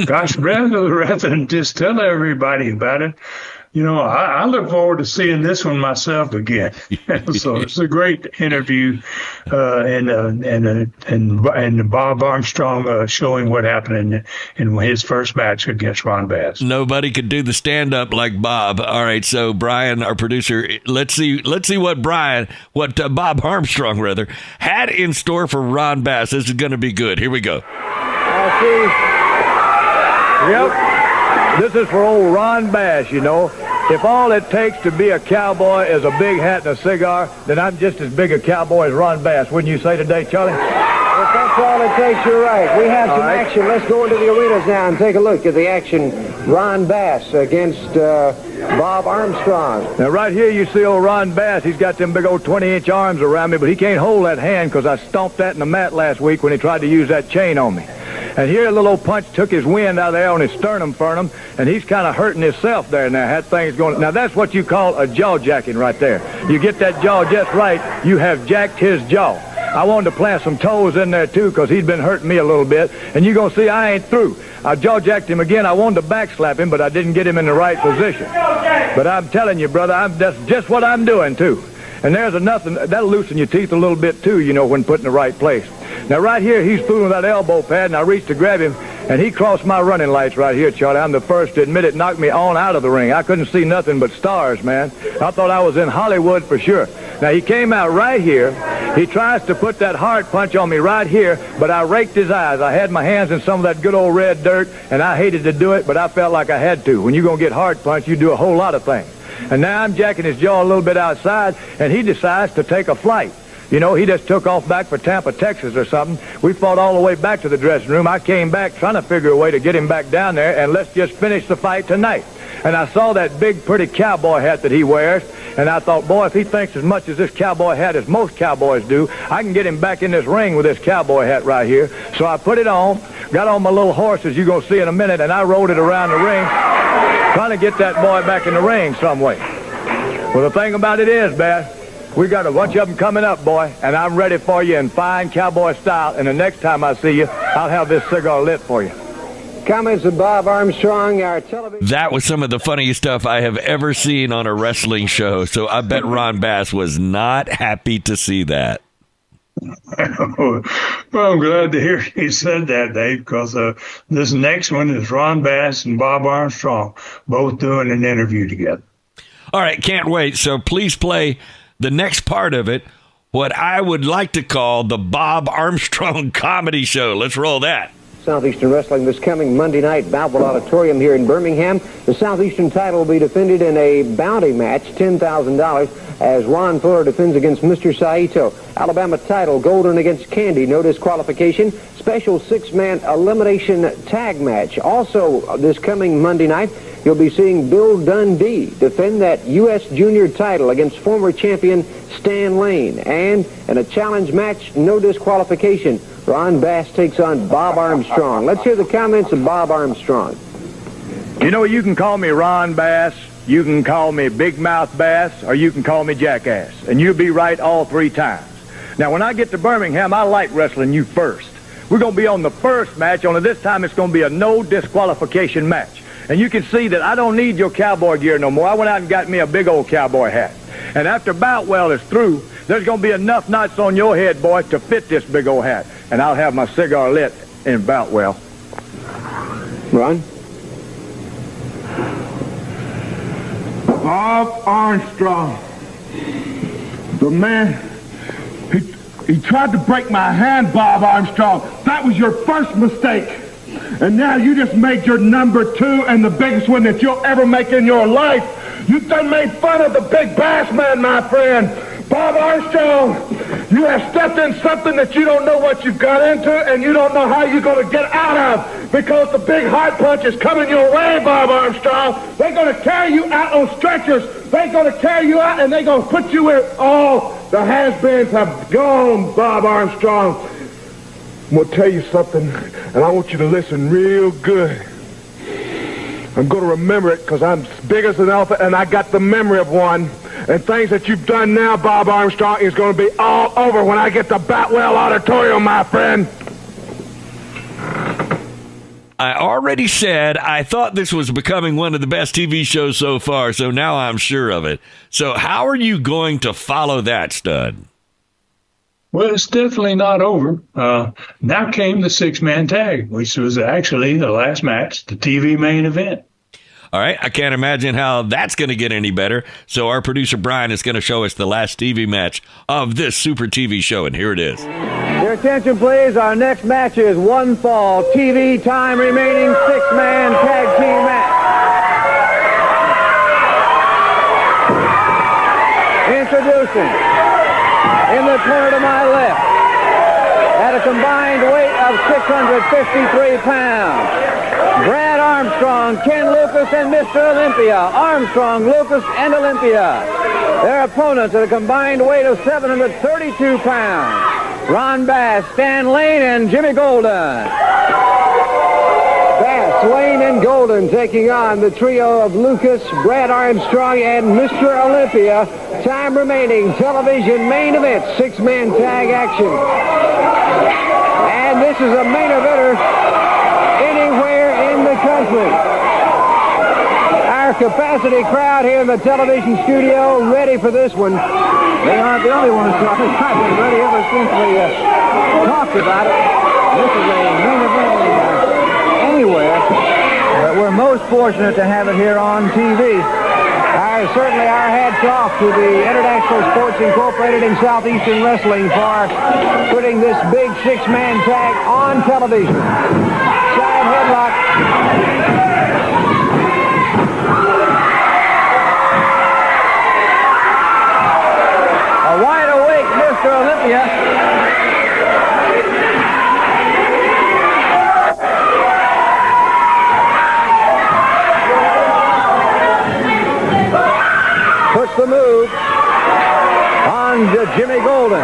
gosh, rather than just tell everybody about it, I look forward to seeing this one myself again. So it's a great interview, and Bob Armstrong showing what happened in his first match against Ron Bass. Nobody could do the stand-up like Bob. All right, so Brian, our producer, let's see what Bob Armstrong rather had in store for Ron Bass. This is going to be good. Here we go. Yep. This is for old Ron Bass, If all it takes to be a cowboy is a big hat and a cigar, then I'm just as big a cowboy as Ron Bass. Wouldn't you say today, Charlie? If that's all it takes, you're right. We have some action. Let's go into the arenas now and take a look at the action. Ron Bass against Bob Armstrong. Now, right here you see old Ron Bass. He's got them big old 20-inch arms around me, but he can't hold that hand because I stomped that in the mat last week when he tried to use that chain on me. And here a little old punch took his wind out there on his sternum, and he's kind of hurting himself there now. That thing's going. Now, that's what you call a jaw jacking right there. You get that jaw just right, you have jacked his jaw. I wanted to plant some toes in there, too, because he'd been hurting me a little bit. And you're going to see I ain't through. I jaw jacked him again. I wanted to backslap him, but I didn't get him in the right position. But I'm telling you, brother, that's just what I'm doing, too. And there's nothing. That'll loosen your teeth a little bit, too, when put in the right place. Now, right here, he's fooling with that elbow pad, and I reached to grab him, and he crossed my running lights right here, Charlie. I'm the first to admit it. Knocked me on out of the ring. I couldn't see nothing but stars, man. I thought I was in Hollywood for sure. Now, he came out right here. He tries to put that hard punch on me right here, but I raked his eyes. I had my hands in some of that good old red dirt, and I hated to do it, but I felt like I had to. When you're going to get hard punch, you do a whole lot of things. And now I'm jacking his jaw a little bit outside, and he decides to take a flight. He just took off back for Tampa, Texas or something. We fought all the way back to the dressing room. I came back trying to figure a way to get him back down there, and let's just finish the fight tonight. And I saw that big, pretty cowboy hat that he wears, and I thought, boy, if he thinks as much as this cowboy hat as most cowboys do, I can get him back in this ring with this cowboy hat right here. So I put it on, got on my little horse, as you're going to see in a minute, and I rode it around the ring, trying to get that boy back in the ring some way. Well, the thing about it is, Bass, we got a bunch of them coming up, boy, and I'm ready for you in fine cowboy style, and the next time I see you, I'll have this cigar lit for you. Comments of Bob Armstrong, our television... That was some of the funniest stuff I have ever seen on a wrestling show, so I bet Ron Bass was not happy to see that. Well, I'm glad to hear you said that, Dave, because this next one is Ron Bass and Bob Armstrong both doing an interview together. All right, can't wait. So please play the next part of it, what I would like to call the Bob Armstrong Comedy Show. Let's roll that. Southeastern Wrestling this coming Monday night, Boutwell Auditorium here in Birmingham. The Southeastern title will be defended in a bounty match, $10,000, as Ron Fuller defends against Mr. Saito. Alabama title, Golden against Candy, no disqualification. Special six-man elimination tag match. Also, this coming Monday night, you'll be seeing Bill Dundee defend that U.S. Junior title against former champion Stan Lane. And in a challenge match, no disqualification, Ron Bass takes on Bob Armstrong. Let's hear the comments of Bob Armstrong. You can call me Ron Bass, you can call me Big Mouth Bass, or you can call me Jackass. And you'll be right all three times. Now, when I get to Birmingham, I like wrestling you first. We're going to be on the first match, only this time it's going to be a no disqualification match. And you can see that I don't need your cowboy gear no more. I went out and got me a big old cowboy hat. And after Boutwell is through, there's going to be enough knots on your head, boy, to fit this big old hat. And I'll have my cigar lit in Boutwell. Ron? Bob Armstrong. The man, he tried to break my hand, Bob Armstrong. That was your first mistake. And now you just made your number two and the biggest one that you'll ever make in your life. You done made fun of the big bass man, my friend. Bob Armstrong, you have stepped in something that you don't know what you've got into and you don't know how you're going to get out of because the big heart punch is coming your way, Bob Armstrong. They're going to carry you out on stretchers. They're going to carry you out and they're going to put you where all the has-beens have gone, Bob Armstrong. I'm going to tell you something, and I want you to listen real good. I'm going to remember it because I'm big as an elephant and I got the memory of one. And things that you've done now, Bob Armstrong, is going to be all over when I get to Batwell Auditorium, my friend. I already said I thought this was becoming one of the best TV shows so far, so now I'm sure of it. So how are you going to follow that, Stud? Well, it's definitely not over. Now came the six-man tag, which was actually the last match, the TV main event. All right, I can't imagine how that's going to get any better. So our producer, Brian, is going to show us the last TV match of this Super TV show, and here it is. Your attention, please. Our next match is one fall TV time remaining six-man tag team match. Introducing, in the corner to my left, at a combined weight of 653 pounds, Brad Armstrong, Ken Lucas, and Mr. Olympia. Armstrong, Lucas, and Olympia. Their opponents at a combined weight of 732 pounds. Ron Bass, Stan Lane, and Jimmy Golden. Bass, Lane, and Golden taking on the trio of Lucas, Brad Armstrong, and Mr. Olympia. Time remaining, television main event, six-man tag action. And this is a main eventer anywhere in the country. Our capacity crowd here in the television studio ready for this one. They aren't the only ones. I've been ready ever since we talked about it. This is a main event anywhere, but we're most fortunate to have it here on TV. Certainly our hats off to the International Sports Incorporated in Southeastern Wrestling for putting this big six-man tag on television. Side headlock. A wide-awake Mr. Olympia. Puts the move on to Jimmy Golden.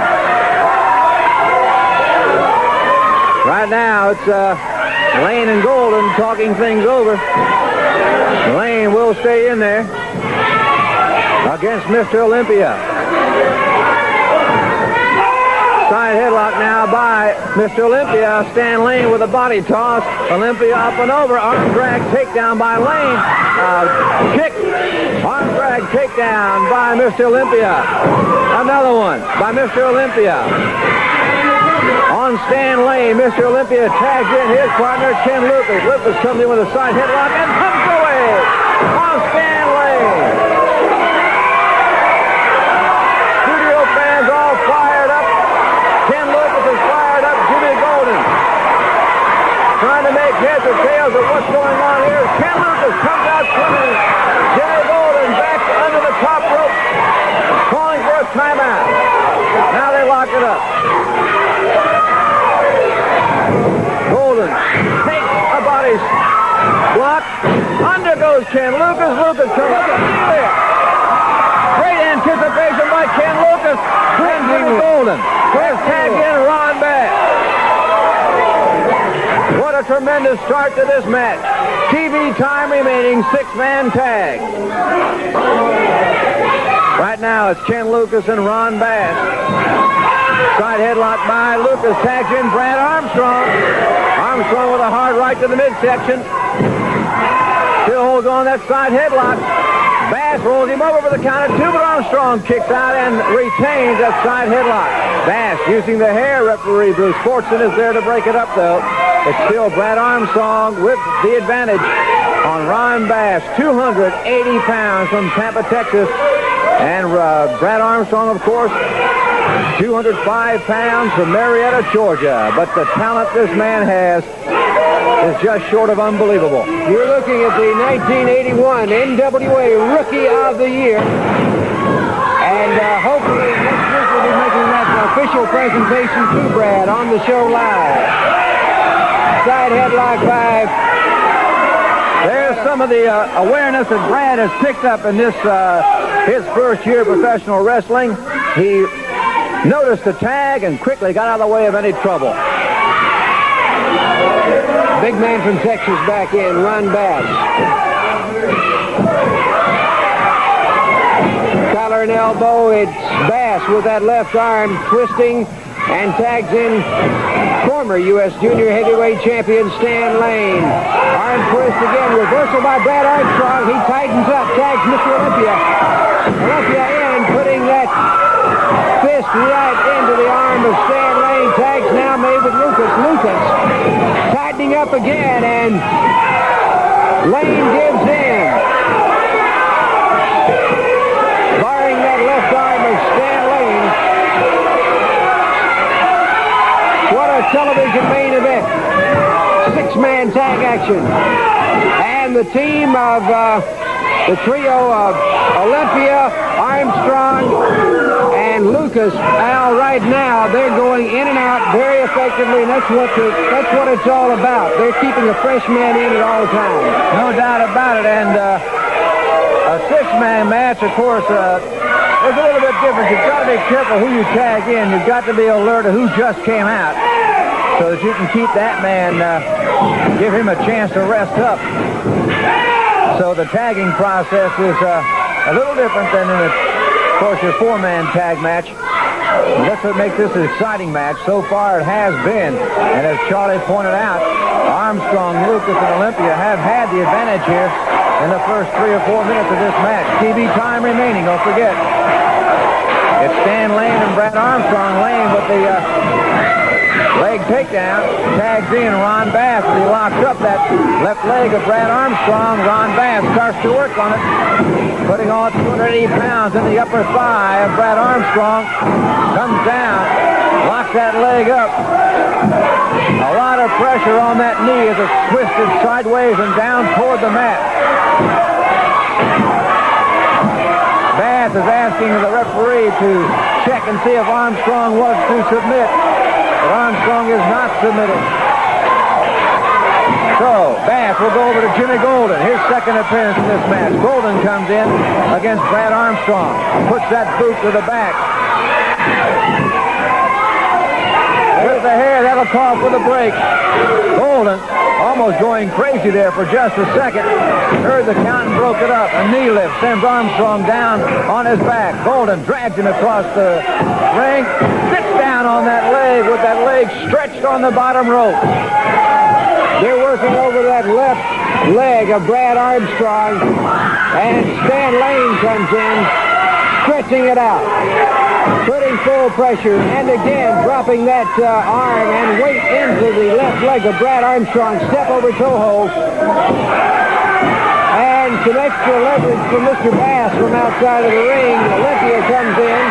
Right now, it's Lane and Golden talking things over. Lane will stay in there against Mr. Olympia. Side headlock now by Mr. Olympia. Stan Lane with a body toss. Olympia up and over. Arm drag takedown by Lane. Kick. Arm drag takedown by Mr. Olympia. Another one by Mr. Olympia. On Stan Lane, Mr. Olympia tags in his partner, Ken Lucas. Lucas comes in with a side headlock and pumps away on Stan Lane. Studio fans all fired up. Ken Lucas is fired up. Jimmy Golden trying to make heads or tails of what's going on here. Ken Lucas comes out swimming. Jimmy Golden back under the top rope, calling for a timeout. Now they lock it up. Golden takes a body block. Under goes Ken Lucas. Lucas comes up. Great anticipation by Ken Lucas. And Jimmy Golden. There's tag in Ron Bass. What a tremendous start to this match. TV time remaining, six-man tag. Right now it's Ken Lucas and Ron Bass. Side headlock by Lucas, tags in Brad Armstrong. Armstrong with a hard right to the midsection. Still holds on that side headlock. Bass rolls him over for the count of two, but Armstrong kicks out and retains that side headlock. Bass using the hair. Referee Bruce Fortson is there to break it up, though. It's still Brad Armstrong with the advantage on Ron Bass, 280 pounds from Tampa, Texas. And Brad Armstrong, of course, 205 pounds from Marietta, Georgia. But the talent this man has is just short of unbelievable. You're looking at the 1981 NWA Rookie of the Year. And hopefully next week we'll be making that official presentation to Brad on the show live. Side headlock 5. There's some of the awareness that Brad has picked up in this his first year of professional wrestling. He noticed the tag and quickly got out of the way of any trouble. Big man from Texas back in, Ron Bass. Collar and elbow, it's Bass with that left arm twisting and tags in former U.S. Junior Heavyweight Champion Stan Lane. Arm twist again, reversal by Brad Armstrong. He tightens up, tags Mr. Olympia. Olympia in, putting that fist right into the arm of Stan Lane. Tags now made with Lucas. Lucas tightening up again, and Lane gives in. Barring that left arm of Stan Lane. What a television main event. Six-man tag action. And the team of the trio of Olympia, Armstrong, and Lucas, Al, right now, they're going in and out very effectively, and that's what it's all about. They're keeping a fresh man in at all times. No doubt about it, and a six-man match, of course, is a little bit different. You've got to be careful who you tag in. You've got to be alert to who just came out so that you can keep that man, give him a chance to rest up. So the tagging process is a little different than in, of course, your four-man tag match. That's what makes this an exciting match. So far it has been. And as Charlie pointed out, Armstrong, Lucas, and Olympia have had the advantage here in the first 3 or 4 minutes of this match. TV time remaining, don't forget. It's Stan Lane and Brad Armstrong. Lane with the leg takedown. Tags in Ron Bass. He locks up that left leg of Brad Armstrong. Ron Bass starts to work on it, putting all 280 pounds in the upper thigh of Brad Armstrong. Comes down, locks that leg up. A lot of pressure on that knee as it's twisted sideways and down toward the mat. Bass is asking the referee to check and see if Armstrong was to submit. But Armstrong is not submitting. So, Bass will go over to Jimmy Golden, his second appearance in this match. Golden comes in against Brad Armstrong. Puts that boot to the back. There's the hair. That'll call for the break. Golden almost going crazy there for just a second. Heard the count and broke it up. A knee lift sends Armstrong down on his back. Golden drags him across the ring. Sits down on that leg with that leg stretched on the bottom rope. They're working over that left leg of Brad Armstrong, and Stan Lane comes in, stretching it out, putting full pressure, and again dropping that arm and weight into the left leg of Brad Armstrong. Step over toe hold. And some extra leverage from Mr. Bass from outside of the ring. Olympia comes in.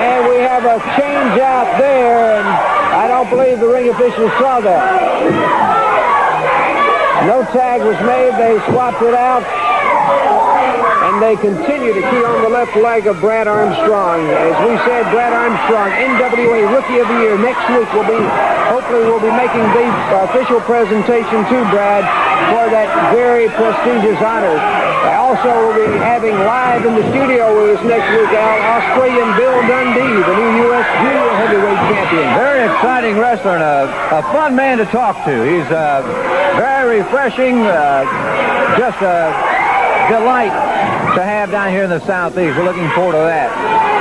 And we have a change out there, and I don't believe the ring officials saw that. No tag was made. They swapped it out. And they continue to key on the left leg of Brad Armstrong. As we said, Brad Armstrong, NWA Rookie of the Year. Next week hopefully we'll be making the official presentation to Brad for that very prestigious honor. I also will be having live in the studio with us next week, Australian Bill Dundee, the new U.S. Junior Heavyweight Champion. Very exciting wrestler and a fun man to talk to. He's very refreshing, just a delight to have down here in the Southeast. We're looking forward to that.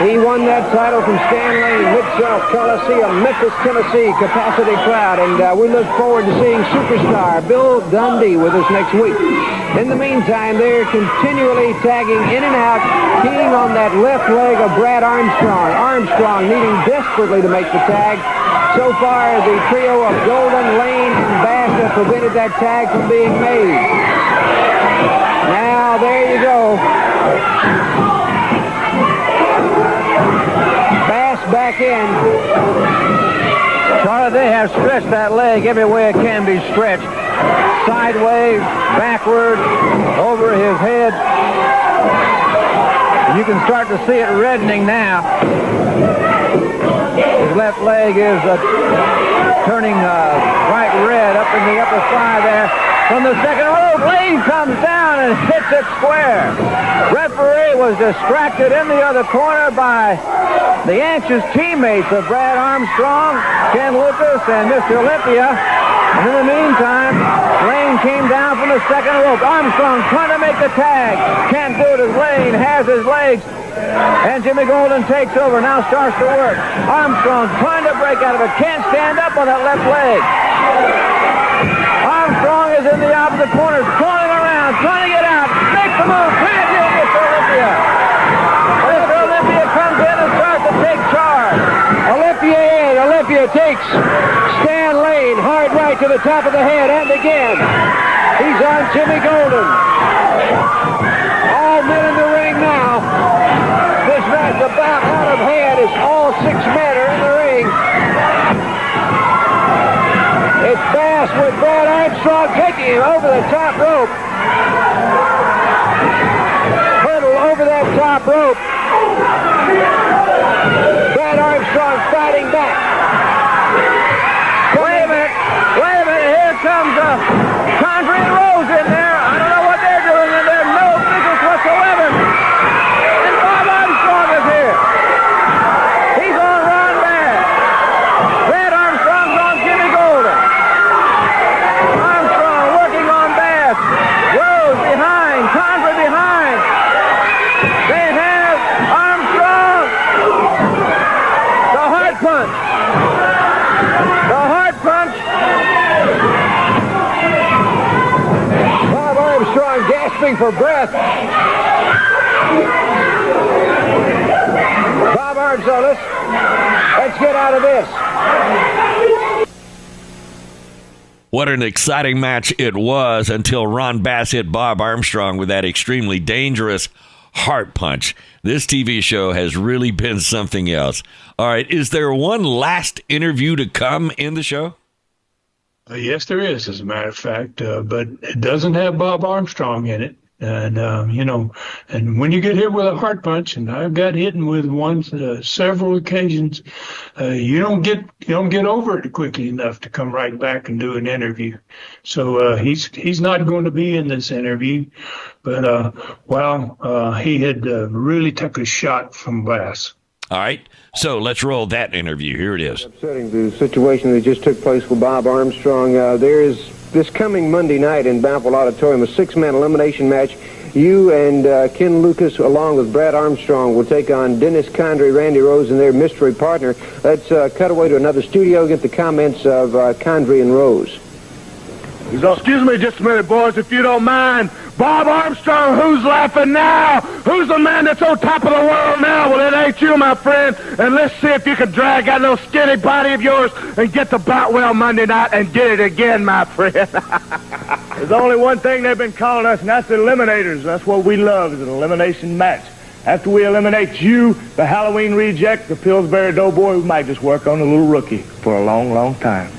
He won that title from Stan Lane, Mid-South Coliseum, Memphis, Tennessee, capacity crowd, and we look forward to seeing superstar Bill Dundee with us next week. In the meantime, they're continually tagging in and out, keying on that left leg of Brad Armstrong. Armstrong needing desperately to make the tag. So far, the trio of Golden, Lane, and Bass have prevented that tag from being made. Now, there you go. Bass back in. Charlotte, they have stretched that leg every way it can be stretched. Sideways, backward, over his head. You can start to see it reddening now. His left leg is turning bright red up in the upper thigh there. From the second rope, Lane comes down and hits it square. Referee was distracted in the other corner by the anxious teammates of Brad Armstrong, Ken Lucas, and Mr. Olympia. And in the meantime, Lane came down from the second rope. Armstrong trying to make the tag. Can't do it as Lane has his legs. And Jimmy Golden takes over, now starts to work. Armstrong trying to break out of it. Can't stand up on that left leg. Armstrong is in the opposite corner, crawling around, trying to get out. Makes the move. Can't do it, Mr. Olympia. Mr. Olympia comes in and starts to take charge. Olympia takes Stan Lane hard right to the top of the head, and again. He's on Jimmy Golden. All men in the ring now. This match about out of hand as all 6 men are in the ring. It's Bass with Brad Armstrong taking him over the top rope. Hurdle over that top rope. Brad Armstrong fighting back. Wait a minute, here comes Condrey and Rose in there. I don't know what they're doing in there. No business whatsoever. And Bob Armstrong is here. He's on Ron Bass. Brad Armstrong's on Jimmy Golden. Armstrong working on Bass. Rose behind, Condrey behind. They have Armstrong. The hard punch. The hard punch. Bob Armstrong gasping for breath. Bob Armstrong, let's get out of this. What an exciting match it was until Ron Bass hit Bob Armstrong with that extremely dangerous heart punch. This TV show has really been something else. All right, is there one last interview to come in the show? Yes, there is, as a matter of fact, but it doesn't have Bob Armstrong in it. And, and when you get hit with a heart punch, and I've got hit with one several occasions, you don't get over it quickly enough to come right back and do an interview. So he's not going to be in this interview, but he had really took a shot from Bass. All right, so let's roll that interview. Here it is. Upsetting the situation that just took place with Bob Armstrong. There is this coming Monday night in Banfield Auditorium, a 6-man elimination match. You and Ken Lucas, along with Brad Armstrong, will take on Dennis Condrey, Randy Rose, and their mystery partner. Let's cut away to another studio, get the comments of Condrey and Rose. Excuse me just a minute, boys, if you don't mind. Bob Armstrong, who's laughing now? Who's the man that's on top of the world now? Well, it ain't you, my friend. And let's see if you can drag that little skinny body of yours and get the bout well Monday night and get it again, my friend. There's only one thing they've been calling us, and that's eliminators. That's what we love, is an elimination match. After we eliminate you, the Halloween reject, the Pillsbury Doughboy, we might just work on the little rookie for a long, long time.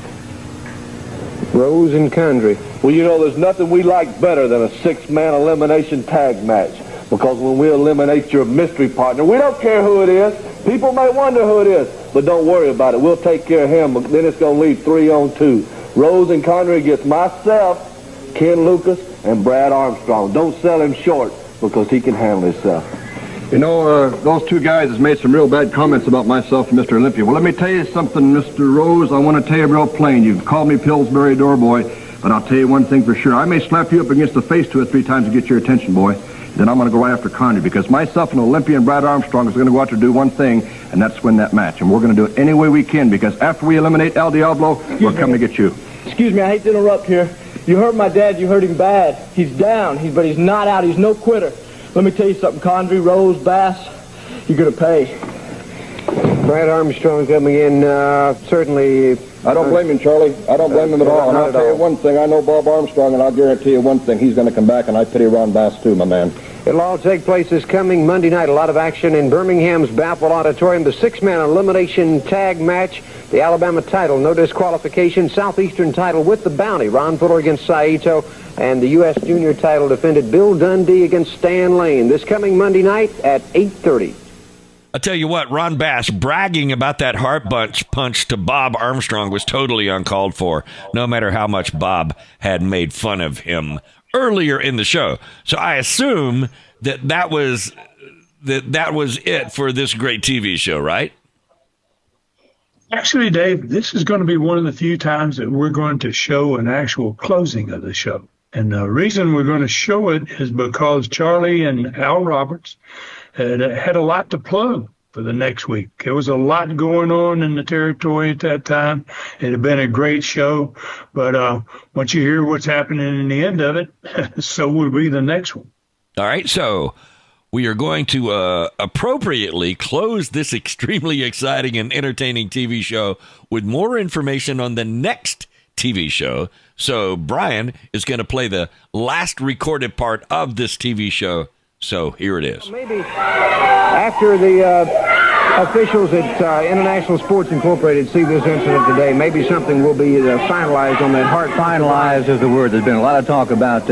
Rose and Condrey. Well, you know, there's nothing we like better than a 6-man elimination tag match. Because when we eliminate your mystery partner, we don't care who it is. People may wonder who it is, but don't worry about it. We'll take care of him. Then it's going to leave 3-on-2. Rose and Condrey against myself, Ken Lucas, and Brad Armstrong. Don't sell him short because he can handle himself. You know, those two guys has made some real bad comments about myself and Mr. Olympia. Well, let me tell you something, Mr. Rose. I want to tell you real plain. You've called me Pillsbury Doughboy, but I'll tell you one thing for sure. I may slap you up against the face 2 or 3 times to get your attention, boy. Then I'm going to go right after Condrey, because myself and Olympia and Brad Armstrong is going to go out to do one thing, and that's win that match. And we're going to do it any way we can, because after we eliminate El Diablo, we're coming to get you. Excuse me, I hate to interrupt here. You hurt my dad, you hurt him bad. He's down, but he's not out. He's no quitter. Let me tell you something, Condrey, Rose, Bass, you're going to pay. Brad Armstrong coming in, certainly I don't blame him, Charlie. I don't blame him at all. And I'll tell you one thing. I know Bob Armstrong, and I'll guarantee you one thing. He's going to come back, and I pity Ron Bass, too, my man. It'll all take place this coming Monday night. A lot of action in Birmingham's Bapple Auditorium. The six-man elimination tag match. The Alabama title, no disqualification. Southeastern title with the bounty. Ron Fuller against Saito. And the U.S. junior title defended Bill Dundee against Stan Lane. This coming Monday night at 8:30. I'll tell you what, Ron Bass bragging about that heart punch to Bob Armstrong was totally uncalled for, no matter how much Bob had made fun of him earlier in the show. So I assume that was it for this great TV show, right? Actually, Dave, this is going to be one of the few times that we're going to show an actual closing of the show. And the reason we're going to show it is because Charlie and Al Roberts had a lot to plug for the next week. There was a lot going on in the territory at that time. It had been a great show. But once you hear what's happening in the end of it, so will be the next one. All right, so we are going to appropriately close this extremely exciting and entertaining TV show with more information on the next TV show. So Brian is going to play the last recorded part of this TV show. So here it is. Maybe after the officials at International Sports Incorporated see this incident today, maybe something will be finalized on that heart. Finalized is the word. There's been a lot of talk about,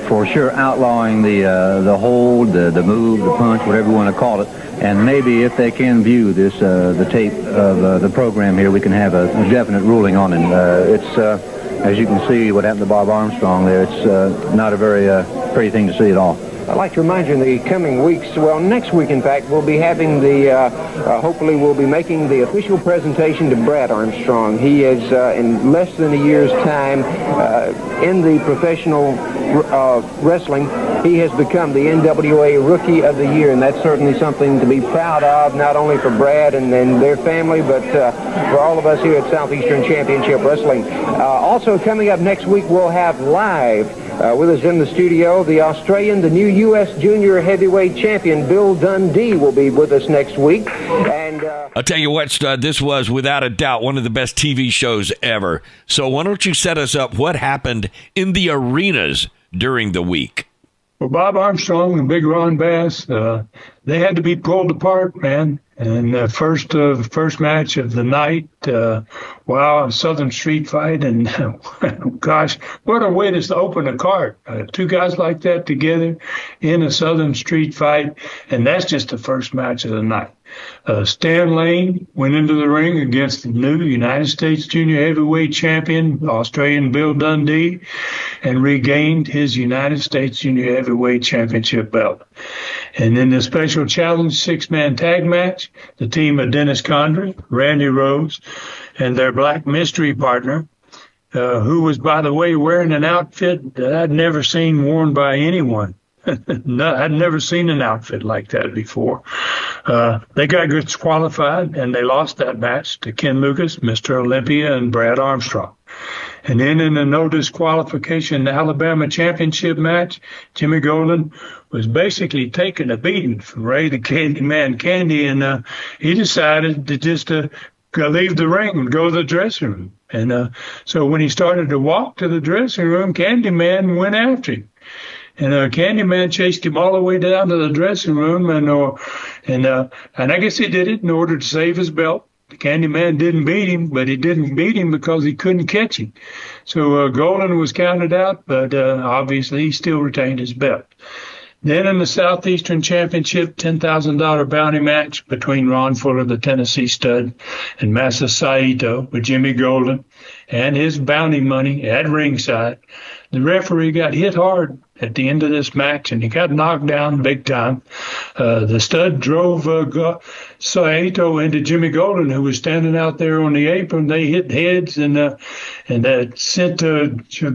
for sure, outlawing the hold, the move, the punch, whatever you want to call it. And maybe if they can view this, the tape of the program here, we can have a definite ruling on it. It's, as you can see, what happened to Bob Armstrong there. It's not a very pretty thing to see at all. I'd like to remind you in the coming weeks, well, next week, in fact, we'll be having hopefully we'll be making the official presentation to Brad Armstrong. He is, in less than a year's time, in the professional wrestling, he has become the NWA Rookie of the Year, and that's certainly something to be proud of, not only for Brad and their family, but for all of us here at Southeastern Championship Wrestling. Also coming up next week, we'll have live with us in the studio, the Australian, the new U.S. Junior Heavyweight Champion, Bill Dundee, will be with us next week. And I'll tell you what, Stud, this was without a doubt one of the best TV shows ever. So why don't you set us up what happened in the arenas during the week? Well, Bob Armstrong and Big Ron Bass, they had to be pulled apart, man. And the first match of the night, wow, a Southern Street fight. And gosh, what a way to open a card. Two guys like that together in a Southern Street fight. And that's just the first match of the night. Stan Lane went into the ring against the new United States Junior Heavyweight Champion, Australian Bill Dundee, and regained his United States Junior Heavyweight Championship belt. And in the special challenge six-man tag match, the team of Dennis Condrey, Randy Rose, and their black mystery partner, who was, by the way, wearing an outfit that I'd never seen worn by anyone. No, I'd never seen an outfit like that before. They got disqualified, and they lost that match to Ken Lucas, Mr. Olympia, and Brad Armstrong. And then in the no disqualification Alabama championship match, Jimmy Golden was basically taking a beating from Ray the Candyman Candy, and he decided to just leave the ring and go to the dressing room. And so when he started to walk to the dressing room, Candyman went after him. And Candyman chased him all the way down to the dressing room, and I guess he did it in order to save his belt. The Candyman didn't beat him, but he didn't beat him because he couldn't catch him. So Golden was counted out, but obviously he still retained his belt. Then in the Southeastern Championship $10,000 bounty match between Ron Fuller, the Tennessee stud, and Masa Saito with Jimmy Golden and his bounty money at ringside, the referee got hit hard at the end of this match, and he got knocked down big time. The stud drove Saito into Jimmy Golden, who was standing out there on the apron. They hit heads, and that sent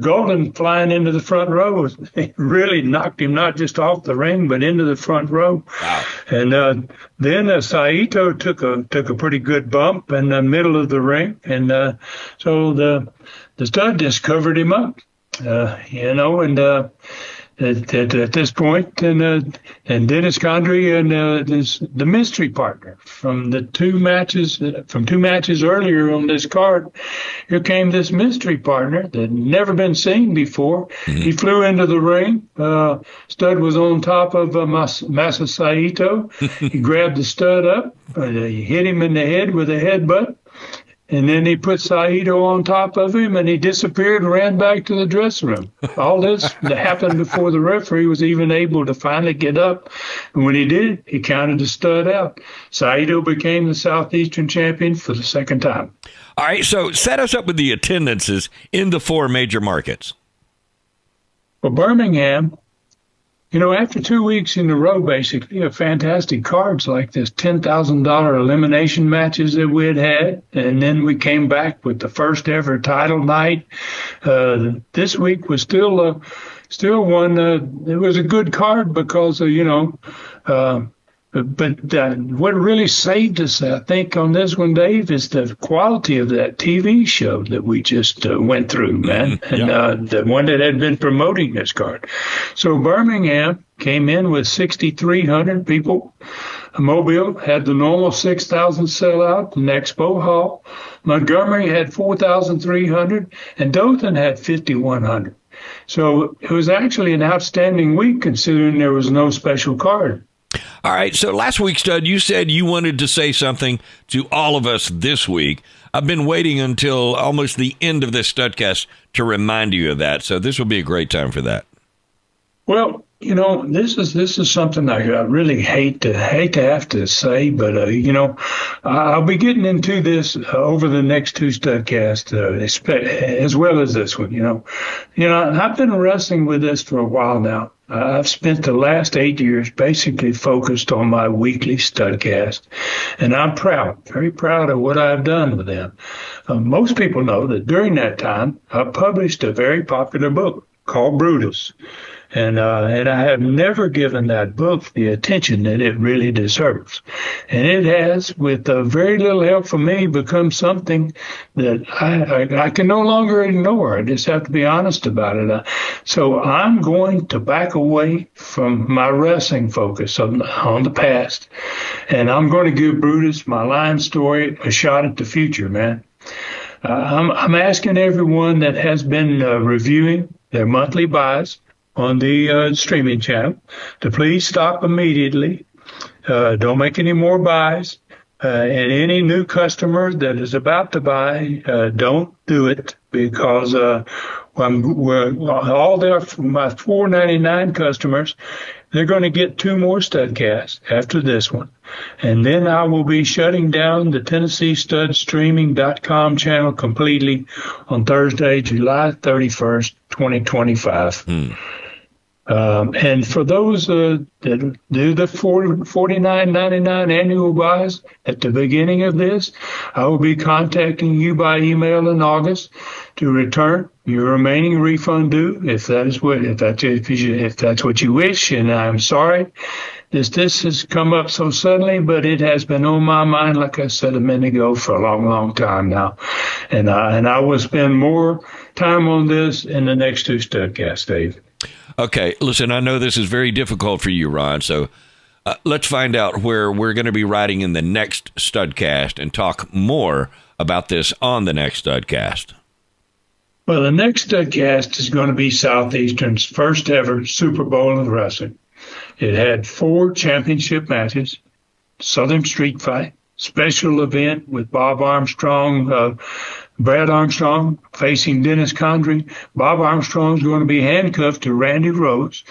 Golden flying into the front row. It really knocked him not just off the ring, but into the front row. Wow. And then Saito took a pretty good bump in the middle of the ring, and so the stud just covered him up. And at this point, and Dennis Condrey and the mystery partner from two matches earlier on this card. Here came this mystery partner that had never been seen before. Mm-hmm. He flew into the ring. Stud was on top of Masa Saito. He grabbed the stud up. He hit him in the head with a headbutt. And then he put Saito on top of him, and he disappeared and ran back to the dressing room. All this happened before the referee was even able to finally get up. And when he did, he counted the stud out. Saito became the Southeastern champion for the second time. All right, so set us up with the attendances in the 4 major markets. Well, Birmingham, after 2 weeks in a row, basically, of fantastic cards like this, $10,000 elimination matches that we had, and then we came back with the first ever title night. This week was still one. It was a good card because but what really saved us, I think, on this one, Dave, is the quality of that TV show that we just went through, man, and the one that had been promoting this card. So Birmingham came in with 6,300 people. Mobile had the normal 6,000 sellout in Expo Hall. Montgomery had 4,300, and Dothan had 5,100. So it was actually an outstanding week considering there was no special card. All right, so last week, Stud, you said you wanted to say something to all of us this week. I've been waiting until almost the end of this Studcast to remind you of that, so this will be a great time for that. Well, this is something I really hate to have to say, but I'll be getting into this over the next 2 Studcasts, as well as this one. I've been wrestling with this for a while now. I've spent the last 8 years basically focused on my weekly Studcast, and I'm proud, very proud of what I've done with them. Most people know that during that time, I published a very popular book called Brutus. And I have never given that book the attention that it really deserves. And it has, with very little help from me, become something that I can no longer ignore. I just have to be honest about it. So I'm going to back away from my wrestling focus on the past. And I'm going to give Brutus, my lion story, a shot at the future, man. I'm asking everyone that has been reviewing their monthly buys on the streaming channel to please stop immediately. Don't make any more buys. And any new customer that is about to buy, don't do it because my $4.99 customers, they're going to get 2 more Studcasts after this one. And then I will be shutting down the TennesseeStudStreaming.com channel completely on Thursday, July 31st, 2025. And for those that do the $49.99 annual buys at the beginning of this, I will be contacting you by email in August to return your remaining refund due if that's what you wish. And I'm sorry this has come up so suddenly, but it has been on my mind, like I said a minute ago, for a long, long time now. And I will spend more time on this in the next 2 Studcasts, Dave. Okay, listen, I know this is very difficult for you, Ron, so let's find out where we're going to be writing in the next Studcast and talk more about this on the next Studcast. Well, the next Studcast is going to be Southeastern's first ever Super Bowl of wrestling. It had 4 championship matches, Southern Street Fight, special event with Bob Armstrong, Brad Armstrong facing Dennis Condrey. Bob Armstrong's going to be handcuffed to Randy Rhoads.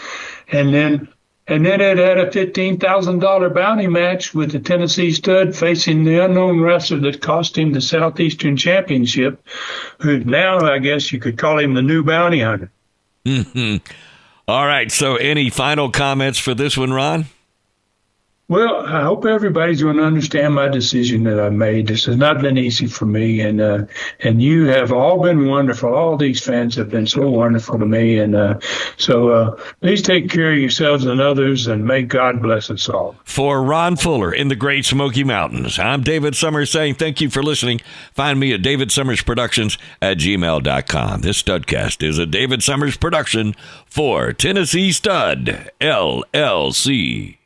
And then it had a $15,000 bounty match with the Tennessee Stud facing the unknown wrestler that cost him the Southeastern Championship, who now I guess you could call him the new bounty hunter. Mm-hmm. All right, so any final comments for this one, Ron? Well, I hope everybody's going to understand my decision that I made. This has not been easy for me, and you have all been wonderful. All these fans have been so wonderful to me, and so please take care of yourselves and others, and may God bless us all. For Ron Fuller in the Great Smoky Mountains, I'm David Summers saying thank you for listening. Find me at davidsummersproductions@gmail.com. This Studcast is a David Summers production for Tennessee Stud, LLC.